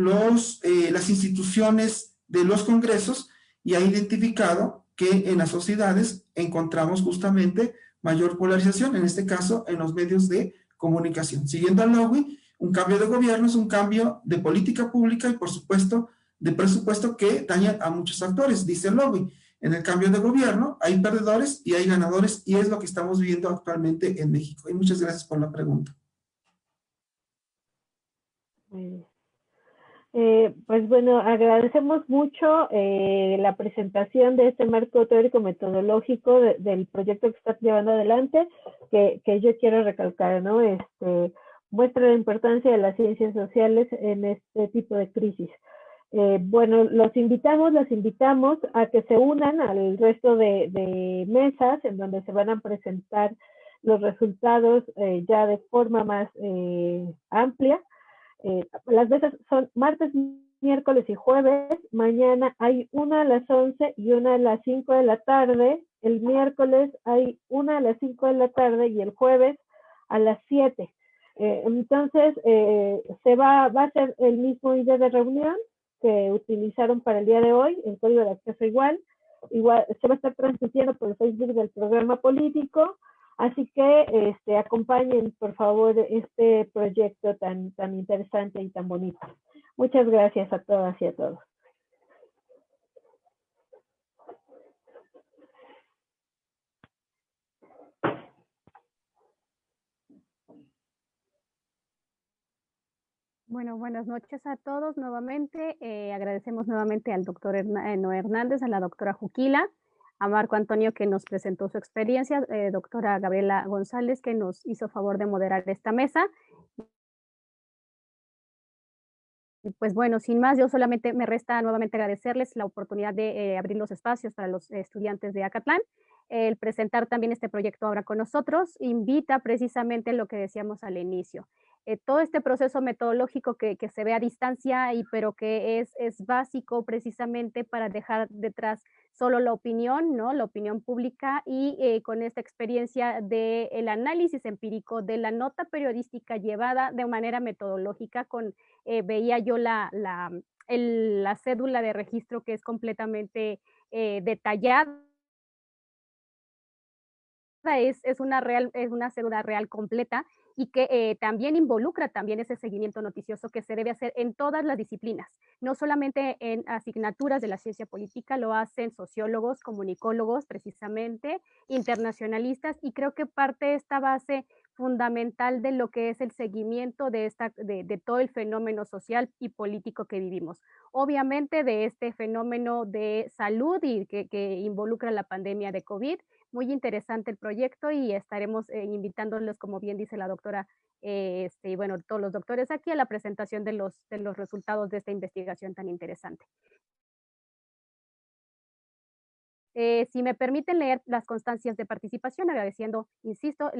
las instituciones de los congresos y ha identificado que en las sociedades encontramos justamente mayor polarización, en este caso en los medios de comunicación. Siguiendo al lobby, un cambio de gobierno es un cambio de política pública y por supuesto de presupuesto que daña a muchos actores, dice el lobby. En el cambio de gobierno hay perdedores y hay ganadores y es lo que estamos viviendo actualmente en México. Y muchas gracias por la pregunta. Pues bueno, agradecemos mucho la presentación de este marco teórico metodológico del proyecto que está llevando adelante, que yo quiero recalcar, ¿no? Muestra la importancia de las ciencias sociales en este tipo de crisis. Bueno, las invitamos a que se unan al resto de mesas en donde se van a presentar los resultados ya de forma más amplia. Las mesas son martes, miércoles y jueves. Mañana hay una a las 11 y una a las 5 de la tarde. El miércoles hay una a las 5 de la tarde y el jueves a las 7. Entonces, va a ser el mismo día de reunión que utilizaron para el día de hoy, el código de acceso igual se va a estar transmitiendo por el Facebook del programa político. Así que acompañen, por favor, este proyecto tan interesante y tan bonito. Muchas gracias a todas y a todos. Bueno, buenas noches a todos nuevamente. Agradecemos nuevamente al doctor Noé Hernández, a la doctora Juquila, a Marco Antonio que nos presentó su experiencia, doctora Gabriela González que nos hizo favor de moderar esta mesa. Y pues bueno, sin más, yo solamente me resta nuevamente agradecerles la oportunidad de abrir los espacios para los estudiantes de Acatlán. El presentar también este proyecto ahora con nosotros invita precisamente lo que decíamos al inicio. Todo este proceso metodológico que se ve a distancia, pero que es básico precisamente para dejar detrás solo la opinión, ¿no? La opinión pública y con esta experiencia del análisis empírico de la nota periodística llevada de manera metodológica veía yo la cédula de registro que es completamente detallada. Es una cédula real completa y que también involucra también ese seguimiento noticioso que se debe hacer en todas las disciplinas, no solamente en asignaturas de la ciencia política, lo hacen sociólogos, comunicólogos precisamente, internacionalistas, y creo que parte de esta base fundamental de lo que es el seguimiento de todo el fenómeno social y político que vivimos. Obviamente de este fenómeno de salud y que involucra la pandemia de COVID. Muy interesante el proyecto y estaremos invitándolos, como bien dice la doctora, bueno, todos los doctores aquí a la presentación de los resultados de esta investigación tan interesante. Si me permiten leer las constancias de participación, agradeciendo, insisto,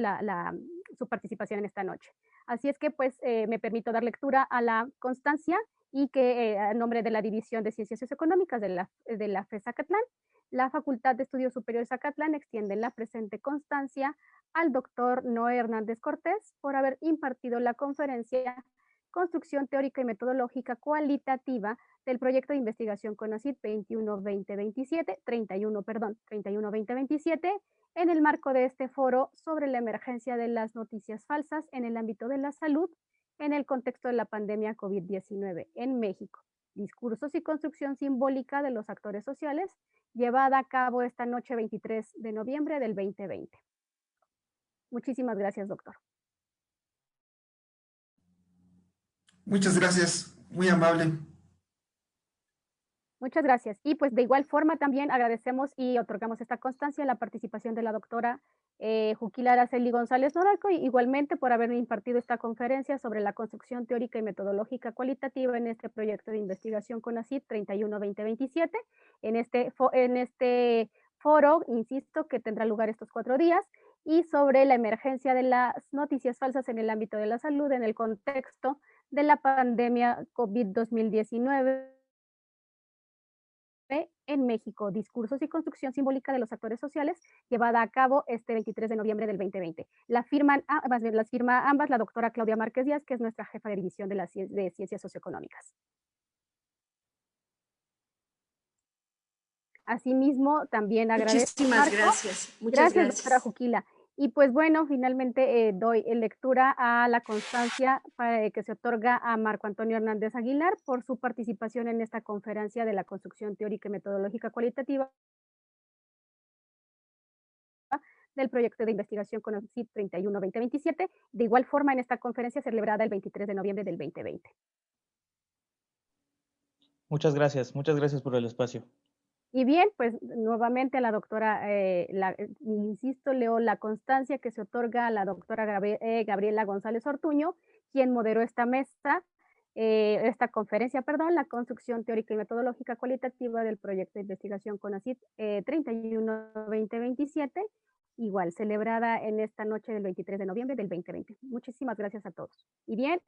su participación en esta noche. Así es que pues me permito dar lectura a la constancia y que a nombre de la División de Ciencias Socioeconómicas de la FES Acatlán, la Facultad de Estudios Superiores Acatlán extiende la presente constancia al doctor Noé Hernández Cortés por haber impartido la conferencia Construcción Teórica y Metodológica Cualitativa del proyecto de investigación CONACYT 31-2027, en el marco de este foro sobre la emergencia de las noticias falsas en el ámbito de la salud en el contexto de la pandemia COVID-19 en México. Discursos y construcción simbólica de los actores sociales, llevada a cabo esta noche 23 de noviembre del 2020. Muchísimas gracias, doctor. Muchas gracias, muy amable. Muchas gracias. Y pues de igual forma también agradecemos y otorgamos esta constancia a la participación de la doctora Juquila Araceli González Noraco, igualmente por haber impartido esta conferencia sobre la construcción teórica y metodológica cualitativa en este proyecto de investigación CONACYT 31-2027. En este foro, insisto, que tendrá lugar estos 4 días, y sobre la emergencia de las noticias falsas en el ámbito de la salud en el contexto de la pandemia COVID-2019 en México, discursos y construcción simbólica de los actores sociales, llevada a cabo este 23 de noviembre del 2020. Las firma ambas la doctora Claudia Márquez Díaz, que es nuestra jefa de división de Ciencias Socioeconómicas. Asimismo, también agradezco. Muchísimas gracias. Muchas gracias, doctora Juquila. Y pues bueno, finalmente doy lectura a la constancia que se otorga a Marco Antonio Hernández Aguilar por su participación en esta conferencia de la construcción teórica y metodológica cualitativa del proyecto de investigación CONACYT 31-2027, de igual forma en esta conferencia celebrada el 23 de noviembre del 2020. Muchas gracias por el espacio. Y bien, pues nuevamente a la doctora, insisto, leo la constancia que se otorga a la doctora Gabriela González Ortuño, quien moderó esta conferencia, la construcción teórica y metodológica cualitativa del proyecto de investigación CONACYT 31-2027, igual celebrada en esta noche del 23 de noviembre del 2020. Muchísimas gracias a todos. Y bien,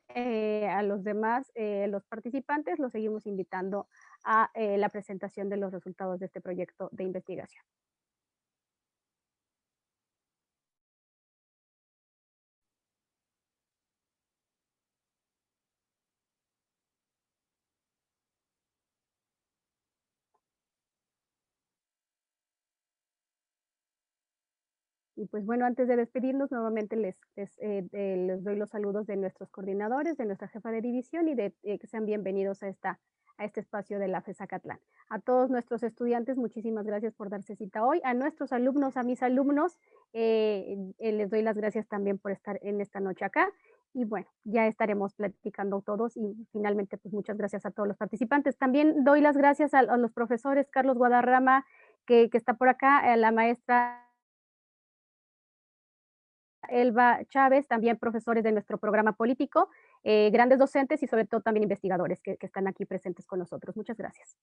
a los demás, los participantes, los seguimos invitando a la presentación de los resultados de este proyecto de investigación. Y pues bueno, antes de despedirnos, nuevamente les doy los saludos de nuestros coordinadores, de nuestra jefa de división y de que sean bienvenidos a este espacio de la FES Zacatlán. A todos nuestros estudiantes, muchísimas gracias por darse cita hoy. A nuestros alumnos, a mis alumnos, les doy las gracias también por estar en esta noche acá. Y bueno, ya estaremos platicando todos y finalmente pues muchas gracias a todos los participantes. También doy las gracias a los profesores, Carlos Guadarrama, que está por acá, a la maestra Elba Chávez, también profesores de nuestro programa político, grandes docentes y sobre todo también investigadores que están aquí presentes con nosotros. Muchas gracias.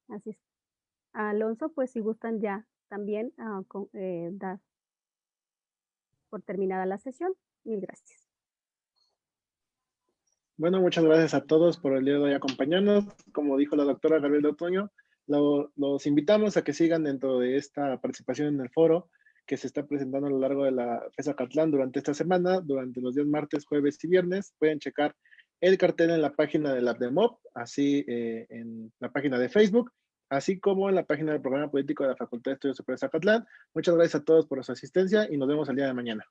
Así es. Alonso, pues si gustan ya también dar por terminada la sesión. Mil gracias. Bueno, muchas gracias a todos por el día de hoy acompañarnos. Como dijo la doctora Gabriela Ortuño, los invitamos a que sigan dentro de esta participación en el foro que se está presentando a lo largo de la FES Zacatlán durante esta semana, durante los días martes, jueves y viernes. Pueden checar el cartel en la página de la APDEMOP, así en la página de Facebook, así como en la página del programa político de la Facultad de Estudios Superiores Zacatlán. Muchas gracias a todos por su asistencia y nos vemos el día de mañana.